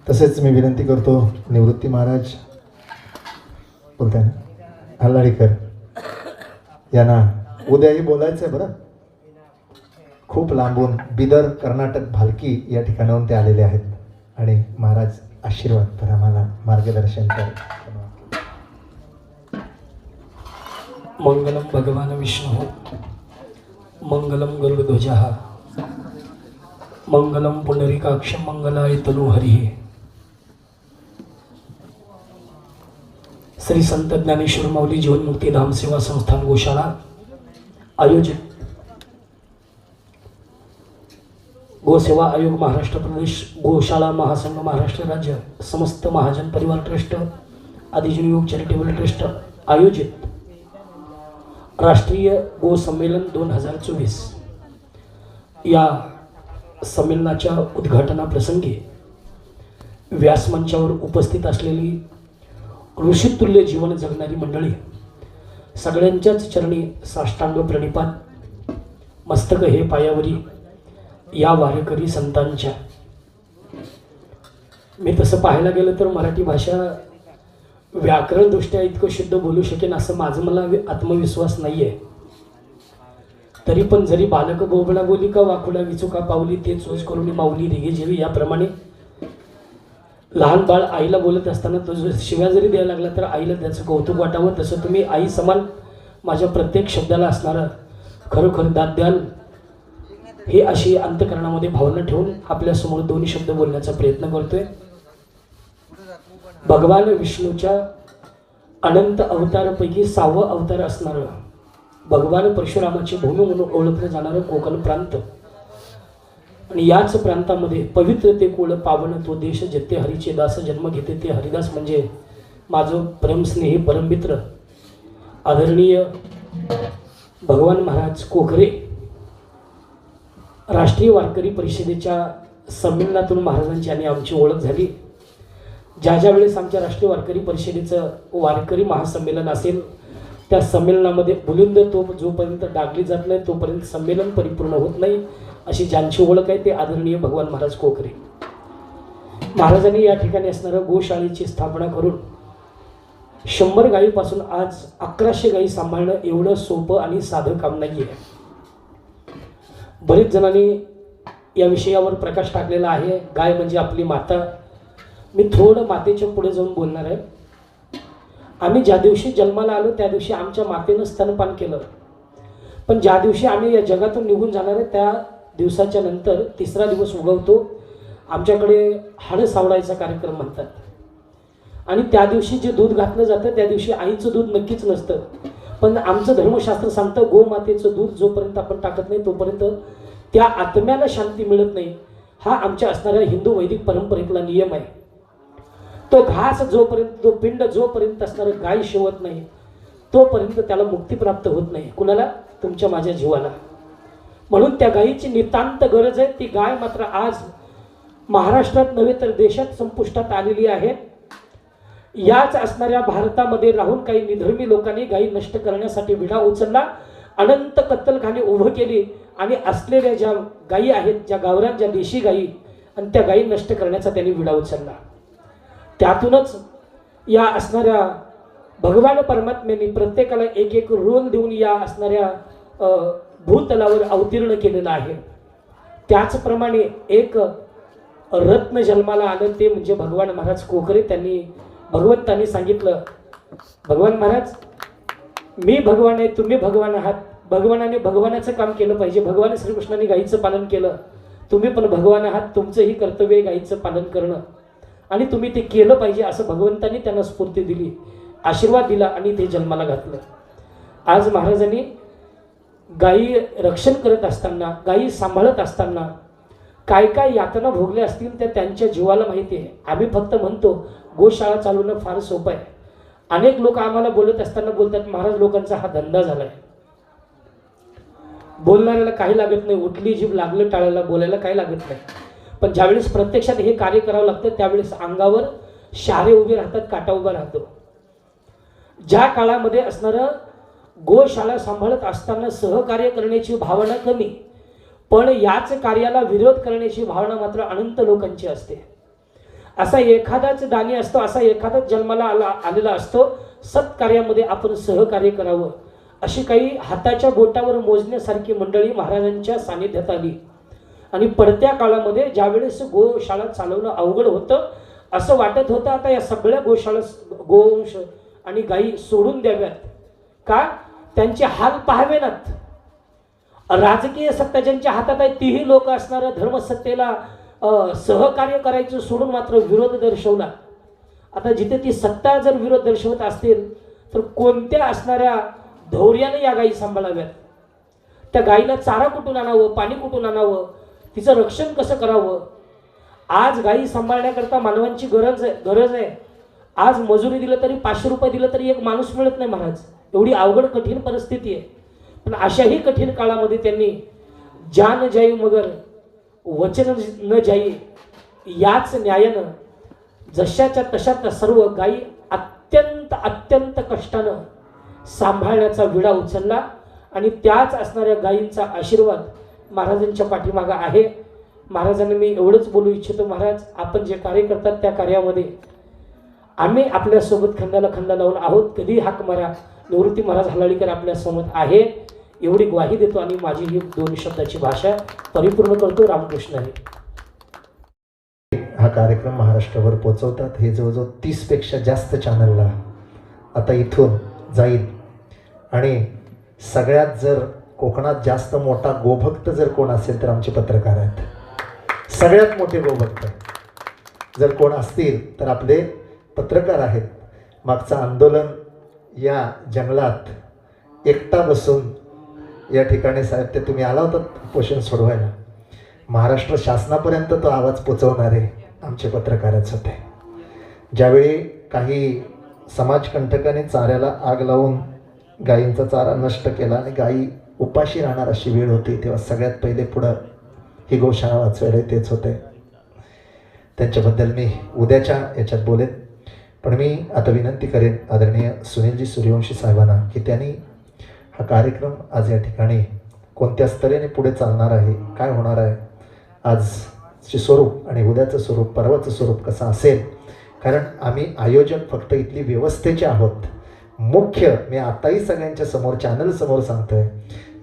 तसेच मी विनंती करतो निवृत्ती महाराज बोलताय ना, हल्लाळीकर यांना उद्याही बोलायचं आहे बरं. खूप लांबून बिदर कर्नाटक भालकी या ठिकाणाहून ते आलेले आहेत आणि महाराज आशीर्वाद तर आम्हाला मार्गदर्शन कर. मंगलम भगवान विष्णु मंगलम गरुडध्वजः मंगलम पुंडरीकाक्ष मंगलाय तनुहरी. श्री संत ज्ञानेश्वर माऊली जीवनमुक्ती धाम सेवा संस्थान गोशाळा आयोजित गोसेवा आयोग महाराष्ट्र प्रदेश गोशाळा महासंघ महाराष्ट्र राज्य समस्त महाजन परिवार ट्रस्ट आदिजन योग चॅरिटेबल ट्रस्ट आयोजित राष्ट्रीय गो संमेलन 2024 या संमेलनाच्या उद्घाटनाप्रसंगी व्यासमंचावर उपस्थित असलेली ऋषितुल्य जीवन जगणारी मंडळी, सगळ्यांच्याच चरणी साष्टांग प्रणिपात, मस्तक हे पायावरी या वारकरी संतांच्या. मी तसं पाहायला गेलं तर मराठी भाषा व्याकरणदृष्ट्या इतकं शुद्ध बोलू शकेन असं मला आत्मविश्वास नाही आहे. तरी पण जरी बालक बोबडा बोली का वाकुडा विचुका पावली ते चोच करून माऊली रेगे जेवी याप्रमाणे लहान बाळ आईला बोलत असताना तो शिव्या जरी द्यायला लागला तर आईला त्याचं कौतुक वाटावं, तसं तुम्ही आई समान माझ्या प्रत्येक शब्दाला असणारा खरोखर दाद द्याल हे अशी अंतकरणामध्ये भावना ठेवून आपल्यासमोर 2 शब्द बोलण्याचा प्रयत्न करतोय. भगवान विष्णूच्या अनंत अवतारापैकी 6वं अवतार असणारं भगवान परशुरामाची भूमी म्हणून ओळखलं जाणारं कोकण प्रांत आणि याच प्रांतामध्ये पवित्र ते कुळ पावन तो देश जेथे हरीचे दास जन्म घेते ते हरिदास म्हणजे माझं परमस्नेही परममित्र आदरणीय भगवान महाराज कोकरे. राष्ट्रीय वारकरी परिषदेच्या संमेलनातून महाराजांची आणि आमची ओळख झाली. ज्या वेळेस आमच्या राष्ट्रीय वारकरी परिषदेचं वारकरी महासंमेलन असेल त्या संमेलनामध्ये बुलंद तोप जोपर्यंत डागली जात नाही तोपर्यंत संमेलन परिपूर्ण होत नाही अशी ज्यांची ओळख आहे ते आदरणीय भगवान महाराज कोकरे. महाराजांनी या ठिकाणी असणारं गोशाळेची स्थापना करून 100 गायीपासून आज 1100 गायी सांभाळणं एवढं सोपं आणि साधं काम नाही आहे. बरेच जणांनी या विषयावर प्रकाश टाकलेला आहे. गाय म्हणजे आपली माता. मी थोडं मातेच्या पुढे जाऊन बोलणार आहे. आम्ही ज्या दिवशी जन्माला आलो त्या दिवशी आमच्या मातेनं स्तनपान केलं, पण ज्या दिवशी आम्ही या जगातून निघून जाणार आहे त्या दिवसाच्या नंतर 3रा दिवस उगवतो. आमच्याकडे हाडं सावडायचा कार्यक्रम म्हणतात आणि त्या दिवशी जे दूध घातलं जातं त्या दिवशी आईचं दूध नक्कीच नसतं, पण आमचं धर्मशास्त्र सांगतं गोमातेचं दूध जोपर्यंत आपण टाकत नाही तोपर्यंत त्या आत्म्याला शांती मिळत नाही. हा आमच्या असणाऱ्या हिंदू वैदिक परंपरेतला नियम आहे. तो घास जोपर्यंत तो पिंड जोपर्यंत असणारं गाय शिवत नाही तोपर्यंत त्याला मुक्ती प्राप्त होत नाही. कुणाला? तुमच्या माझ्या जीवाला. म्हणून त्या गायीची नितांत गरज आहे. ती गाय मात्र आज महाराष्ट्रात नव्हे तर देशात संपुष्टात आलेली आहे. याच असणाऱ्या भारतामध्ये राहून काही निधर्मी लोकांनी गायी नष्ट करण्यासाठी विडा उचलला, अनंत कत्तलखाने उभं केली आणि असलेल्या ज्या गायी आहेत, ज्या गावरान ज्या देशी गायी आणि त्या गायी नष्ट करण्याचा त्यांनी विडा उचलला. त्यातूनच या असणाऱ्या भगवान परमात्म्यांनी प्रत्येकाला एक रोल देऊन या असणाऱ्या भूतलावर अवतीर्ण केलेला आहे. त्याचप्रमाणे एक रत्न जन्माला आलं ते म्हणजे भगवान महाराज कोकरे. भगवंतांनी सांगितलं, भगवान महाराज मी भगवान आहे, तुम्ही भगवान आहात. भगवानाने भगवानाचं काम केलं पाहिजे. भगवान श्रीकृष्णाने गायीचं पालन केलं, तुम्ही पण भगवान आहात, तुमचंही कर्तव्य आहे गायीचं पालन करणं आणि तुम्ही ते केलं पाहिजे असं भगवंतांनी त्यांना स्फूर्ती दिली, आशीर्वाद दिला आणि ते जन्माला घातलं. आज महाराजांनी गायी रक्षण करत असताना, गायी सांभाळत असताना काय काय यातना भोगल्या असतील त्या त्यांच्या जीवाला माहिती आहे. आम्ही फक्त म्हणतो गोशाळा चालवणं फार सोपं आहे. अनेक लोक आम्हाला बोलत असताना बोलतात महाराज लोकांचा हा धंदा झालाय. बोलणाऱ्याला काही लागत नाही, उठली जीभ लागलं टाळायला, बोलायला काही लागत नाही. पण ज्यावेळेस प्रत्यक्षात हे कार्य करावं लागतं त्यावेळेस अंगावर शहारे उभे राहतात, काटा उभा राहतो. ज्या काळामध्ये असणारं गोशाळा सांभाळत असताना सहकार्य करण्याची भावना कमी, पण याच कार्याला विरोध करण्याची भावना मात्र अनंत लोकांची असते. असा एखादाच दानी असतो, असा एखादाच जन्माला आलेला असतो, सत्कार्यामध्ये आपण सहकार्य करावं अशी काही हाताच्या बोटावर मोजण्यासारखी मंडळी महाराजांच्या सानिध्यात आली. आणि पडत्या काळामध्ये ज्यावेळेस गोशाळा चालवणं अवघड होतं, असं वाटत होतं आता या सगळ्या गोशाळा गोवंश आणि गायी सोडून द्याव्यात. का? त्यांचे हाल पाहावेनात. राजकीय सत्ता ज्यांच्या हातात आहे तीही लोक असणाऱ्या धर्मसत्तेला सहकार्य करायचं सोडून मात्र विरोध दर्शवला. आता जिथे ती सत्ता जर विरोध दर्शवत असतील तर कोणत्या असणाऱ्या धैर्याने या गायी सांभाळाव्यात? त्या गायीला चारा कुठून आणावं, पाणी कुठून आणावं, तिचं रक्षण कसं करावं? आज गायी सांभाळण्याकरता मानवांची गरज आहे. आज मजुरी दिलं तरी 500 रुपये दिलं तरी एक माणूस मिळत नाही महाराज. एवढी अवघड कठीण परिस्थिती आहे. पण अशाही कठीण काळामध्ये त्यांनी जान जाई मगर वचन न जाई याच न्यायानं जशाच्या तशा सर्व गायी अत्यंत कष्टानं सांभाळण्याचा विडा उचलला. आणि त्याच असणाऱ्या गायींचा आशीर्वाद महाराजांच्या पाठीमागं आहे. महाराजांना मी एवढंच बोलू इच्छितो, महाराज आपण जे कार्य करतात त्या कार्यामध्ये आम्ही आपल्यासोबत खंडाला खंडा लावून आहोत. कधी हाक मारा, निवृत्ती महाराज हलाळीकर आपल्यासोबत आहे एवढी ग्वाही देतो आणि माझी ही 2 शब्दाची भाषा परिपूर्ण करतो. रामकृष्ण आहे. हा कार्यक्रम महाराष्ट्रावर पोचवतात. हे जवळजवळ 30 पेक्षा जास्त चॅनलला आता इथून जाईल. आणि सगळ्यात जर कोकणात जास्त मोठा गोभक्त जर कोण असेल तर आमचे पत्रकार आहेत. सगळ्यात मोठे गोभक्त जर कोण असतील तर आपले पत्रकार आहेत. मागचं आंदोलन या जंगलात एकटा बसून या ठिकाणी साहेब ते तुम्ही आला होता पोषण सोडवायला, महाराष्ट्र शासनापर्यंत तो आवाज पोचवणारे आमचे पत्रकारच होते. ज्यावेळी काही समाजकंटकाने चाऱ्याला आग लावून गायींचा चारा नष्ट केला आणि गायी उपाशी राहणार अशी वेळ होती, तेव्हा सगळ्यात पहिले पुढं ही गोशाळा वाचवायला तेच होते. त्यांच्याबद्दल मी उद्याच्या याच्यात बोलेन. पण मी आता विनंती करेन आदरणीय सुनीलजी सूर्यवंशी साहेबांना की त्यांनी हा कार्यक्रम आज या ठिकाणी कोणत्या स्तरेने पुढे चालणार आहे, काय होणार आहे, आजचे स्वरूप आणि उद्याचं स्वरूप, परवाचं स्वरूप कसं असेल. कारण आम्ही आयोजक फक्त इथली व्यवस्थेचे आहोत. मुख्य मी आताही सगळ्यांच्या समोर चॅनलसमोर सांगतोय,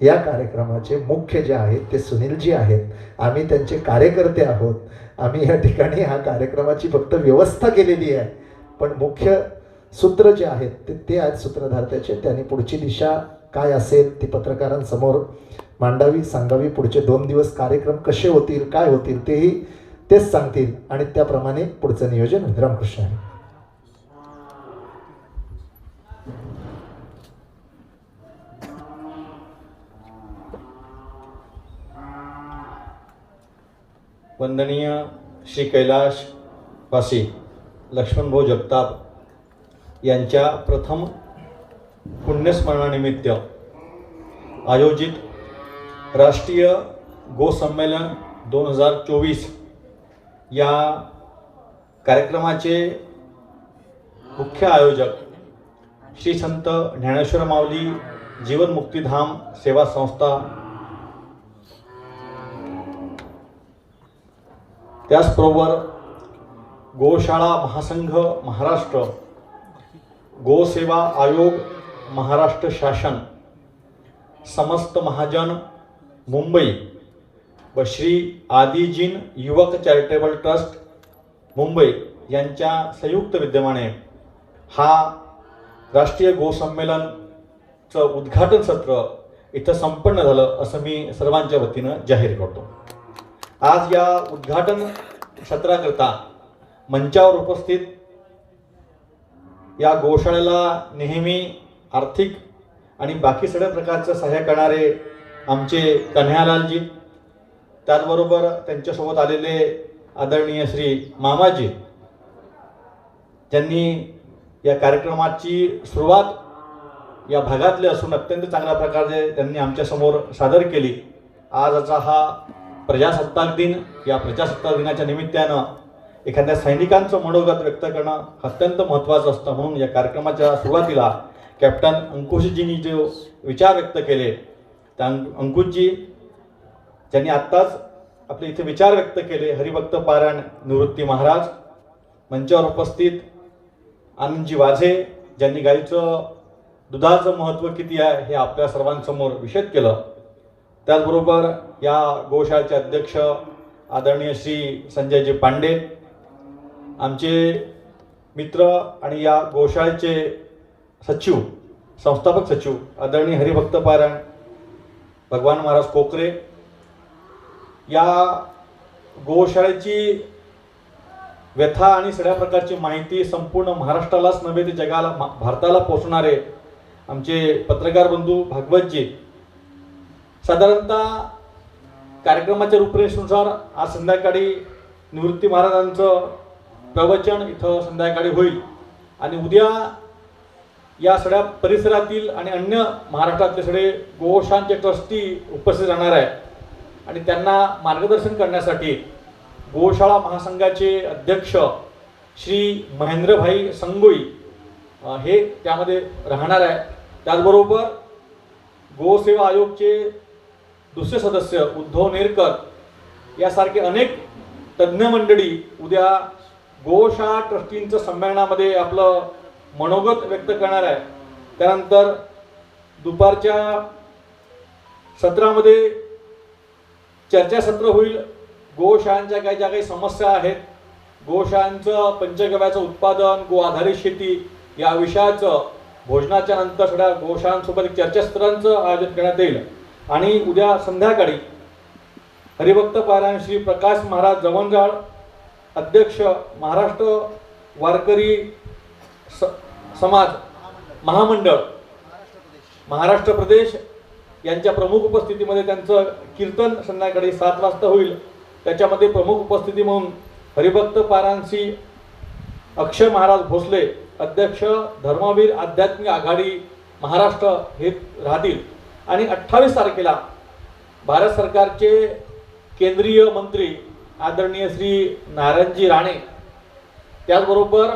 या कार्यक्रमाचे मुख्य जे आहेत ते सुनीलजी आहेत. आम्ही त्यांचे कार्यकर्ते आहोत. आम्ही या ठिकाणी हा कार्यक्रमाची फक्त व्यवस्था केलेली आहे. पण मुख्य सूत्र जे आहेत ते आहेत सूत्रधार त्याचे. त्यांनी पुढची दिशा काय असेल ती पत्रकारांसमोर मांडावी, सांगावी. पुढचे 2 दिवस कार्यक्रम कसे होतील, काय होतील तेच सांगतील आणि त्याप्रमाणे पुढचं नियोजन होईल. रामकृष्ण आहे. वंदनीय श्री कैलासवासी लक्ष्मणभाऊ जगताप यांच्या प्रथम पुण्यस्मरणानिमित्त आयोजित राष्ट्रीय गोसंमेलन 2024 या कार्यक्रमाचे मुख्य आयोजक श्री संत ज्ञानेश्वर माऊली जीवन मुक्तिधाम सेवा संस्था, त्याचबरोबर गोशाळा महासंघ महाराष्ट्र, गोसेवा आयोग महाराष्ट्र शासन, समस्त महाजन मुंबई व श्री आदिजीन युवक चॅरिटेबल ट्रस्ट मुंबई यांच्या संयुक्त विद्यमाने हा राष्ट्रीय गोसंमेलनचं उद्घाटन सत्र इथं संपन्न झालं असं मी सर्वांच्या वतीनं जाहीर करतो. आज या उद्घाटन सत्राकरता मंचावर उपस्थित या गोशाळेला नेहमी आर्थिक आणि बाकी सगळ्या प्रकारचं सहाय्य करणारे आमचे कन्हैयालालजी, त्याचबरोबर त्यांच्यासोबत आलेले आदरणीय श्री मामाजी, ज्यांनी या कार्यक्रमाची सुरुवात या भागातले असून अत्यंत चांगल्या प्रकारे त्यांनी आमच्यासमोर सादर केली. आजचा हा प्रजासत्ताक दिन, या प्रजासत्ताक दिनाच्या निमित्तानं एखाद्या सैनिकांचं मनोगत व्यक्त करणं अत्यंत महत्त्वाचं असतं. म्हणून या कार्यक्रमाच्या सुरुवातीला कॅप्टन अंकुशजींनी जो विचार व्यक्त केले, त्या अंकुशजी ज्यांनी आत्ताच आपले इथे विचार व्यक्त केले, हरिभक्त पारायण निवृत्ती महाराज, मंचावर उपस्थित आनंदजी वाझे ज्यांनी गाईचं दुधाचं महत्त्व किती आहे हे आपल्या सर्वांसमोर विशद केलं. त्याचबरोबर या गोशाळेचे अध्यक्ष आदरणीय श्री संजयजी पांडे, आमचे मित्र आणि या गोशाळेचे सचिव, संस्थापक सचिव आदरणीय हरिभक्त पारायण भगवान महाराज कोकरे, या गोशाळेची व्यथा आणि सगळ्या प्रकारची माहिती संपूर्ण महाराष्ट्रालाच नव्हे ते जगाला भारताला पोचणारे आमचे पत्रकार बंधू भागवतजी, साधारणतः कार्यक्रमाच्या रूपरेषेनुसार आज संध्याकाळी निवृत्ती महाराजांचं प्रवचन इथं संध्याकाळी होईल आणि उद्या या सगळ्या परिसरातील आणि अन्य महाराष्ट्रातले सगळे गोशाळांचे ट्रस्टी उपस्थित राहणार आहेत आणि त्यांना मार्गदर्शन करण्यासाठी गोशाळा महासंघाचे अध्यक्ष श्री महेंद्रभाई संगोई हे त्यामध्ये राहणार आहे. त्याचबरोबर गोसेवा आयोगचे दुसरे सदस्य उद्धव नेरकर यासारखे अनेक तज्ज्ञ मंडळी उद्या गोशाळा ट्रस्टींच्या संमेलनामध्ये आपलं मनोगत व्यक्त करणार आहे. त्यानंतर दुपारच्या सत्रामध्ये चर्चासत्र होईल. गोशाळांच्या ज्या काही समस्या आहेत, गोशाळांचं पंचगव्याचं उत्पादन, गो आधारित शेती या विषयाचं भोजनाच्या नंतर सगळ्या गोशाळांसोबत एक चर्चासत्रांचं आयोजन करण्यात येईल. आणि उद्या संध्याकाळी हरिभक्त पारायण श्री प्रकाश महाराज जवंजाळ, अध्यक्ष महाराष्ट्र वारकरी समाज महामंडळ महाराष्ट्र प्रदेश यांच्या प्रमुख उपस्थितीमध्ये त्यांचं कीर्तन संध्याकाळी 7 वाजता होईल. त्याच्यामध्ये प्रमुख उपस्थिती म्हणून हरिभक्त पारायण श्री अक्षय महाराज भोसले, अध्यक्ष धर्मवीर आध्यात्मिक आघाडी महाराष्ट्र हे राहतील. आणि 28 तारखेला भारत सरकारचे केंद्रीय मंत्री आदरणीय श्री नारायणजी राणे, त्याचबरोबर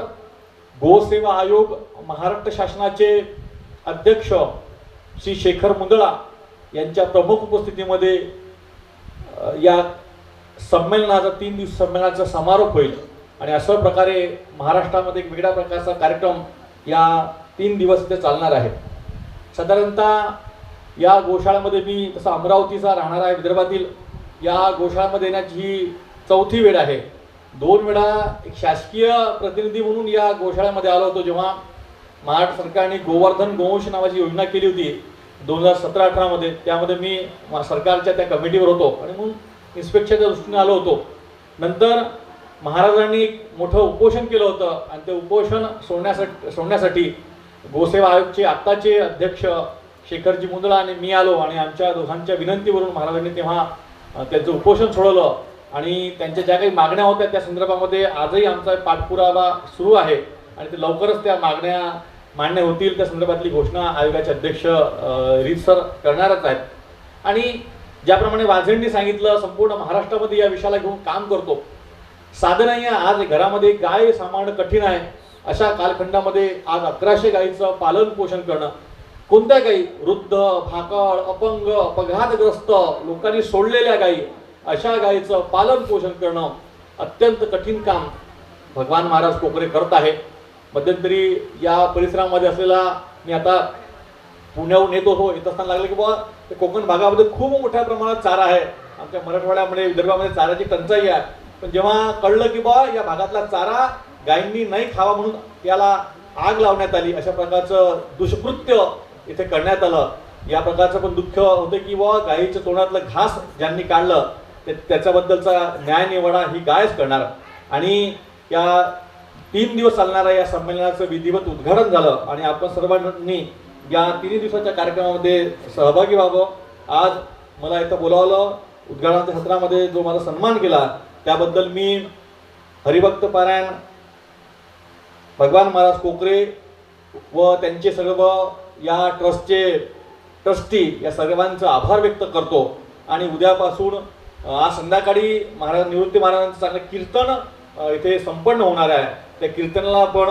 गोसेवा आयोग महाराष्ट्र शासनाचे अध्यक्ष श्री शेखर मुंदळा यांच्या प्रमुख उपस्थितीमध्ये या संमेलनाचा 3 दिवस संमेलनाचा समारोप होईल. आणि अशा प्रकारे महाराष्ट्रामध्ये एक वेगळ्या प्रकारचा कार्यक्रम या 3 दिवस इथे चालणार आहे. साधारणतः या गोशाळेमध्ये मी तसा अमरावतीचा राहणार आहे, विदर्भातील. या गोशाळेमध्ये येण्याची ही 4थी वेळ आहे. 2 वेळा एक शासकीय प्रतिनिधी म्हणून या गोशाळेमध्ये आलो होतो जेव्हा महाराष्ट्र सरकारने गोवर्धन गोवंश नावाची योजना केली होती 2017-18 मध्ये. त्यामध्ये मी सरकारच्या त्या कमिटीवर होतो आणि म्हणून इन्स्पेक्शनच्या दृष्टीने आलो होतो. नंतर महाराजांनी एक मोठं उपोषण केलं होतं आणि ते उपोषण सोडण्यासाठी गोसेवा आयोगचे आत्ताचे अध्यक्ष शेखरजी मुंदळा आणि मी आलो आणि आमच्या दोघांच्या विनंतीवरून महाराजांनी तेव्हा त्यांचं उपोषण सोडवलं आणि त्यांच्या ज्या काही मागण्या होत्या त्या संदर्भामध्ये आजही आमचा पाठपुरावा सुरू आहे आणि ते लवकरच त्या मागण्या मान्य होतील त्या संदर्भातली घोषणा आयोगाचे अध्यक्ष रीतसर करणारच आहेत. आणि ज्याप्रमाणे वाझेंनी सांगितलं, संपूर्ण महाराष्ट्रामध्ये या विषयाला घेऊन काम करतो. साधं नाही आहे. आज घरामध्ये गाय सांभाळणं कठीण आहे. अशा कालखंडामध्ये आज 1100 गायीचं पालन पोषण करणं, कोणत्या गायी, वृद्ध, भाकड, अपंग, अपघातग्रस्त लोकांनी सोडलेल्या गायी, अशा गायीचं पालन पोषण करणं अत्यंत कठीण काम भगवान महाराज कोकरे करत आहे. मध्यंतरी या परिसरामध्ये असलेला मी आता पुण्याहून येत असताना लागलं की बाबा ते कोकण भागामध्ये खूप मोठ्या प्रमाणात चारा आहे. आमच्या मराठवाड्यामध्ये विदर्भामध्ये चाऱ्याची टंचाई आहे. पण जेव्हा कळलं की बाबा या भागातला चारा गायींनी नाही खावा म्हणून याला आग लावण्यात आली, अशा प्रकारचं दुष्कृत्य इथे करण्यात आलं. या प्रकारचं पण दुःख होतं की बाबा गायीच्या तोंडातलं घास ज्यांनी काढलं त्याच्याबद्दलचा न्याय निवाडा ही गायच करणार. आणि या 3 दिवस चालणाऱ्या या संमेलनाचं विधिवत उद्घाटन झालं आणि आपण सर्वांनी या 3 दिवसाच्या कार्यक्रमामध्ये सहभागी व्हावं. आज मला इथं बोलावलं, उद्घाटनाच्या सत्रामध्ये जो माझा सन्मान केला त्याबद्दल मी हरिभक्त पारायण भगवान महाराज कोकरे व त्यांचे सर्व या ट्रस्टचे ट्रस्टी या सर्वांचा आभार व्यक्त करतो. आणि उद्यापासून आज संध्याकाळी निवृत्ती महाराजांचं चांगलं कीर्तन इथे संपन्न होणार आहे. त्या कीर्तनाला पण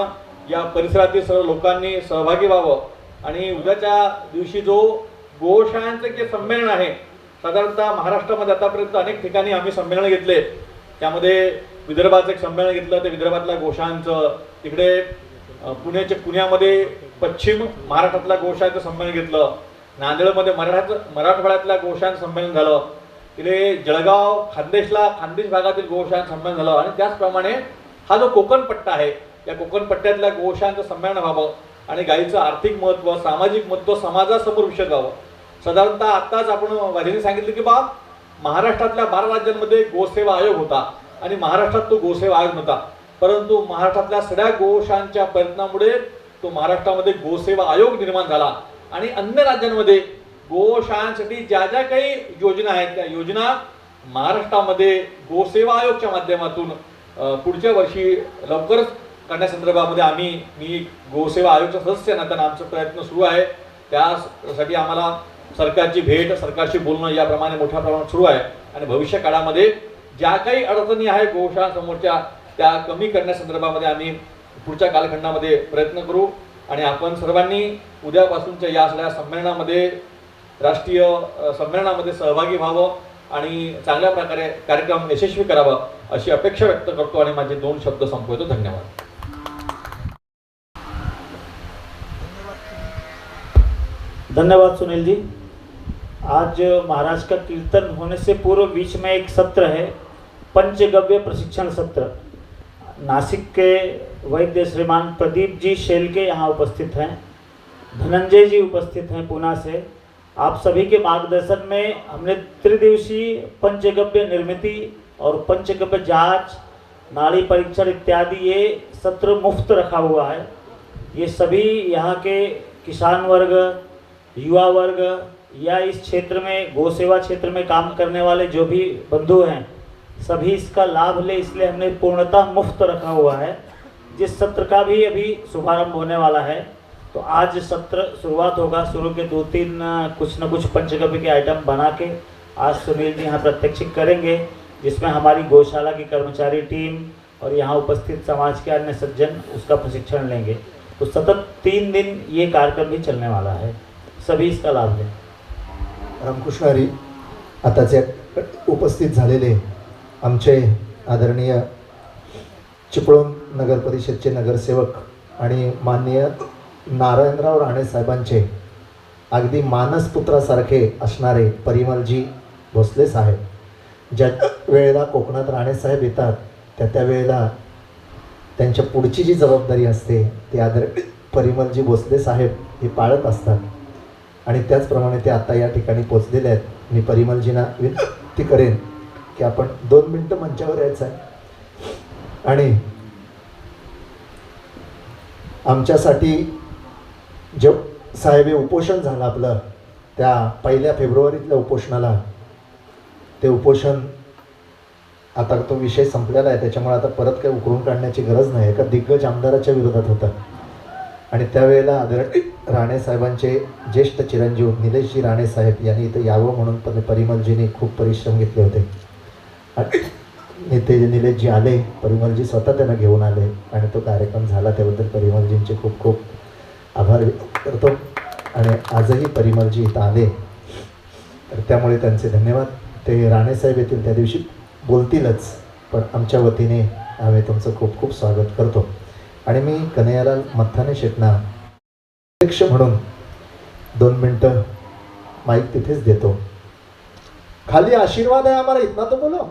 या परिसरातील सर्व लोकांनी सहभागी व्हावं. आणि उद्याच्या दिवशी जो गोशाळांचं जे संमेलन आहे, साधारणतः महाराष्ट्रामध्ये आतापर्यंत अनेक ठिकाणी आम्ही संमेलन घेतले. त्यामध्ये विदर्भाचं एक संमेलन घेतलं, ते विदर्भातल्या गोशाळांचं. तिकडे पुण्यामध्ये पश्चिम महाराष्ट्रातल्या गोशाळेचं संमेलन घेतलं, नांदेडमध्ये मराठवाड्यातल्या गोशाळेचं संमेलन झालं, तिथे जळगाव खानदेश भागातील गोशाळेचं संमेलन झालं आणि त्याचप्रमाणे हा जो कोकण पट्टा आहे या कोकण पट्ट्यातल्या गोशाळेचं संमेलन व्हावं आणि गायीचं आर्थिक महत्त्व, सामाजिक महत्त्व समाजासमोर विषय व्हावं. साधारणतः आत्ताच आपण वाहिनी सांगितलं की महाराष्ट्रातल्या 12 राज्यांमध्ये गोसेवा आयोग होता आणि महाराष्ट्रात तो गोसेवा आयोग नव्हता, परंतु महाराष्ट्रातल्या सगळ्या गोशाळांच्या प्रयत्नामुळे तो महाराष्ट्रामध्ये गोसेवा आयोग निर्माण झाला आणि अन्य राज्यांमध्ये गोशाळांसाठी ज्या ज्या काही योजना आहेत त्या योजना महाराष्ट्रामध्ये गोसेवा आयोगच्या माध्यमातून पुढच्या वर्षी लवकरच करण्यासंदर्भामध्ये मी गोसेवा आयोगचा सदस्य नात्यानं आमचा प्रयत्न सुरू आहे. त्यासाठी आम्हाला सरकारची भेट, सरकारशी बोलणं याप्रमाणे मोठ्या प्रमाणात सुरू आहे आणि भविष्य काळामध्ये ज्या काही अडचणी आहे गोशाळांसमोरच्या त्या कमी करण्यासंदर्भामध्ये आम्ही पुढच्या कालखंडामध्ये प्रयत्न करू आणि आपण सर्वांनी उद्यापासूनच्या या सगळ्या संमेलनामध्ये राष्ट्रीय संमेलनामध्ये सहभागी व्हावं आणि चांगल्या प्रकारे कार्यक्रम यशस्वी करावा अशी अपेक्षा व्यक्त करतो आणि माझे 2 शब्द संपवतो. धन्यवाद. धन्यवाद सुनील जी. आज महाराज का कीर्तन होने से पूर्व बीच में एक सत्र है, पंचगव्य प्रशिक्षण सत्र. नासिक के वैद्य श्रीमान प्रदीप जी शेलके यहाँ उपस्थित हैं, धनंजय जी उपस्थित हैं पुणे से. आप सभी के मार्गदर्शन में हमने त्रिदिवसीय पंचगव्य निर्मिति और पंचगव्य जांच, नाड़ी परीक्षण इत्यादि ये सत्र मुफ्त रखा हुआ है. ये सभी यहाँ के किसान वर्ग, युवा वर्ग या इस क्षेत्र में गोसेवा क्षेत्र में काम करने वाले जो भी बंधु हैं सभी इसका लाभ ले, इसलिए हमने पूर्णतः मुफ्त रखा हुआ है. जिस सत्र का भी अभी शुभारंभ होने वाला है तो आज सत्र शुरुआत होगा. शुरू के 2-3 कुछ न कुछ पंचगव्य के आइटम बना के आज सुनील जी यहाँ प्रत्यक्षित करेंगे, जिसमें हमारी गौशाला की कर्मचारी टीम और यहाँ उपस्थित समाज के अन्य सज्जन उसका प्रशिक्षण लेंगे. तो सतत 3 दिन ये कार्यक्रम भी चलने वाला है. सभी इसका लाभ लें. रामकृष्ण हरी. आताचे उपस्थित झालेले आमचे आदरणीय चिपळूण नगर परिषदचे नगरसेवक आणि माननीय नारायणराव राणे साहेबांचे अगदी मानसपुत्रासारखे असणारे परिमलजी भोसले साहेब, ज्या वेळेला कोकणात राणे साहेब येतात त्या वेळेला त्यांच्या पुढची जी जबाबदारी असते ती परिमलजी भोसले साहेब हे पाळत असतात आणि त्याचप्रमाणे ते आता या ठिकाणी पोचलेले आहेत. मी परिमलजींना विनंती करेन की आपण 2 मिनटं मंचावर यायचं आहे आणि आमच्यासाठी जे साहेब हे उपोषण झालं आपलं त्या 1 फेब्रुवारीतल्या उपोषणाला, ते उपोषण आता तो विषय संपलेला आहे, त्याच्यामुळे आता परत काही उकरून काढण्याची गरज नाही. एका दिग्गज आमदाराच्या विरोधात होता आणि त्यावेळेला आदरणीय राणे साहेबांचे ज्येष्ठ चिरंजीव निलेशजी राणे साहेब यांनी इथं यावं म्हणून परिमलजींनी खूप परिश्रम घेतले होते आणि नेते निलेशजी आले, परिमलजी स्वतः त्यांना घेऊन आले आणि तो कार्यक्रम झाला. त्याबद्दल परिमलजींचे खूप खूप आभार व्यक्त करतो आणि आजही परिमलजी इथं आले तर त्यामुळे त्यांचे धन्यवाद. ते राणेसाहेब येतील त्या दिवशी बोलतीलच, पण आमच्या वतीने आम्ही तुमचं खूप खूप स्वागत करतो आणि मी कन्हैयालाल मत्थाने शेटना अध्यक्ष म्हणून 2 मिनटं माईक तिथेच देतो. खाली आशीर्वाद आहे आम्हाला, इतना तो बोलो.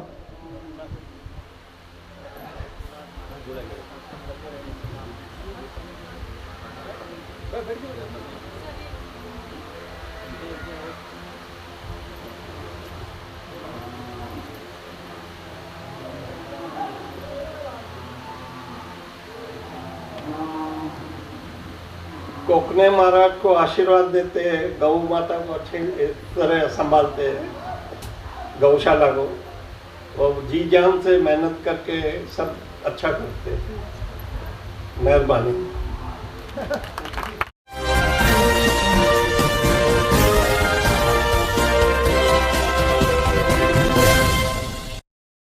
कोकने महाराज को आशीर्वाद देते हैं, गौ माता को अच्छी तरह संभालते हैं, गौशाला को, और जी जान से मेहनत करके सब अच्छा करते हैं. मेहरबानी.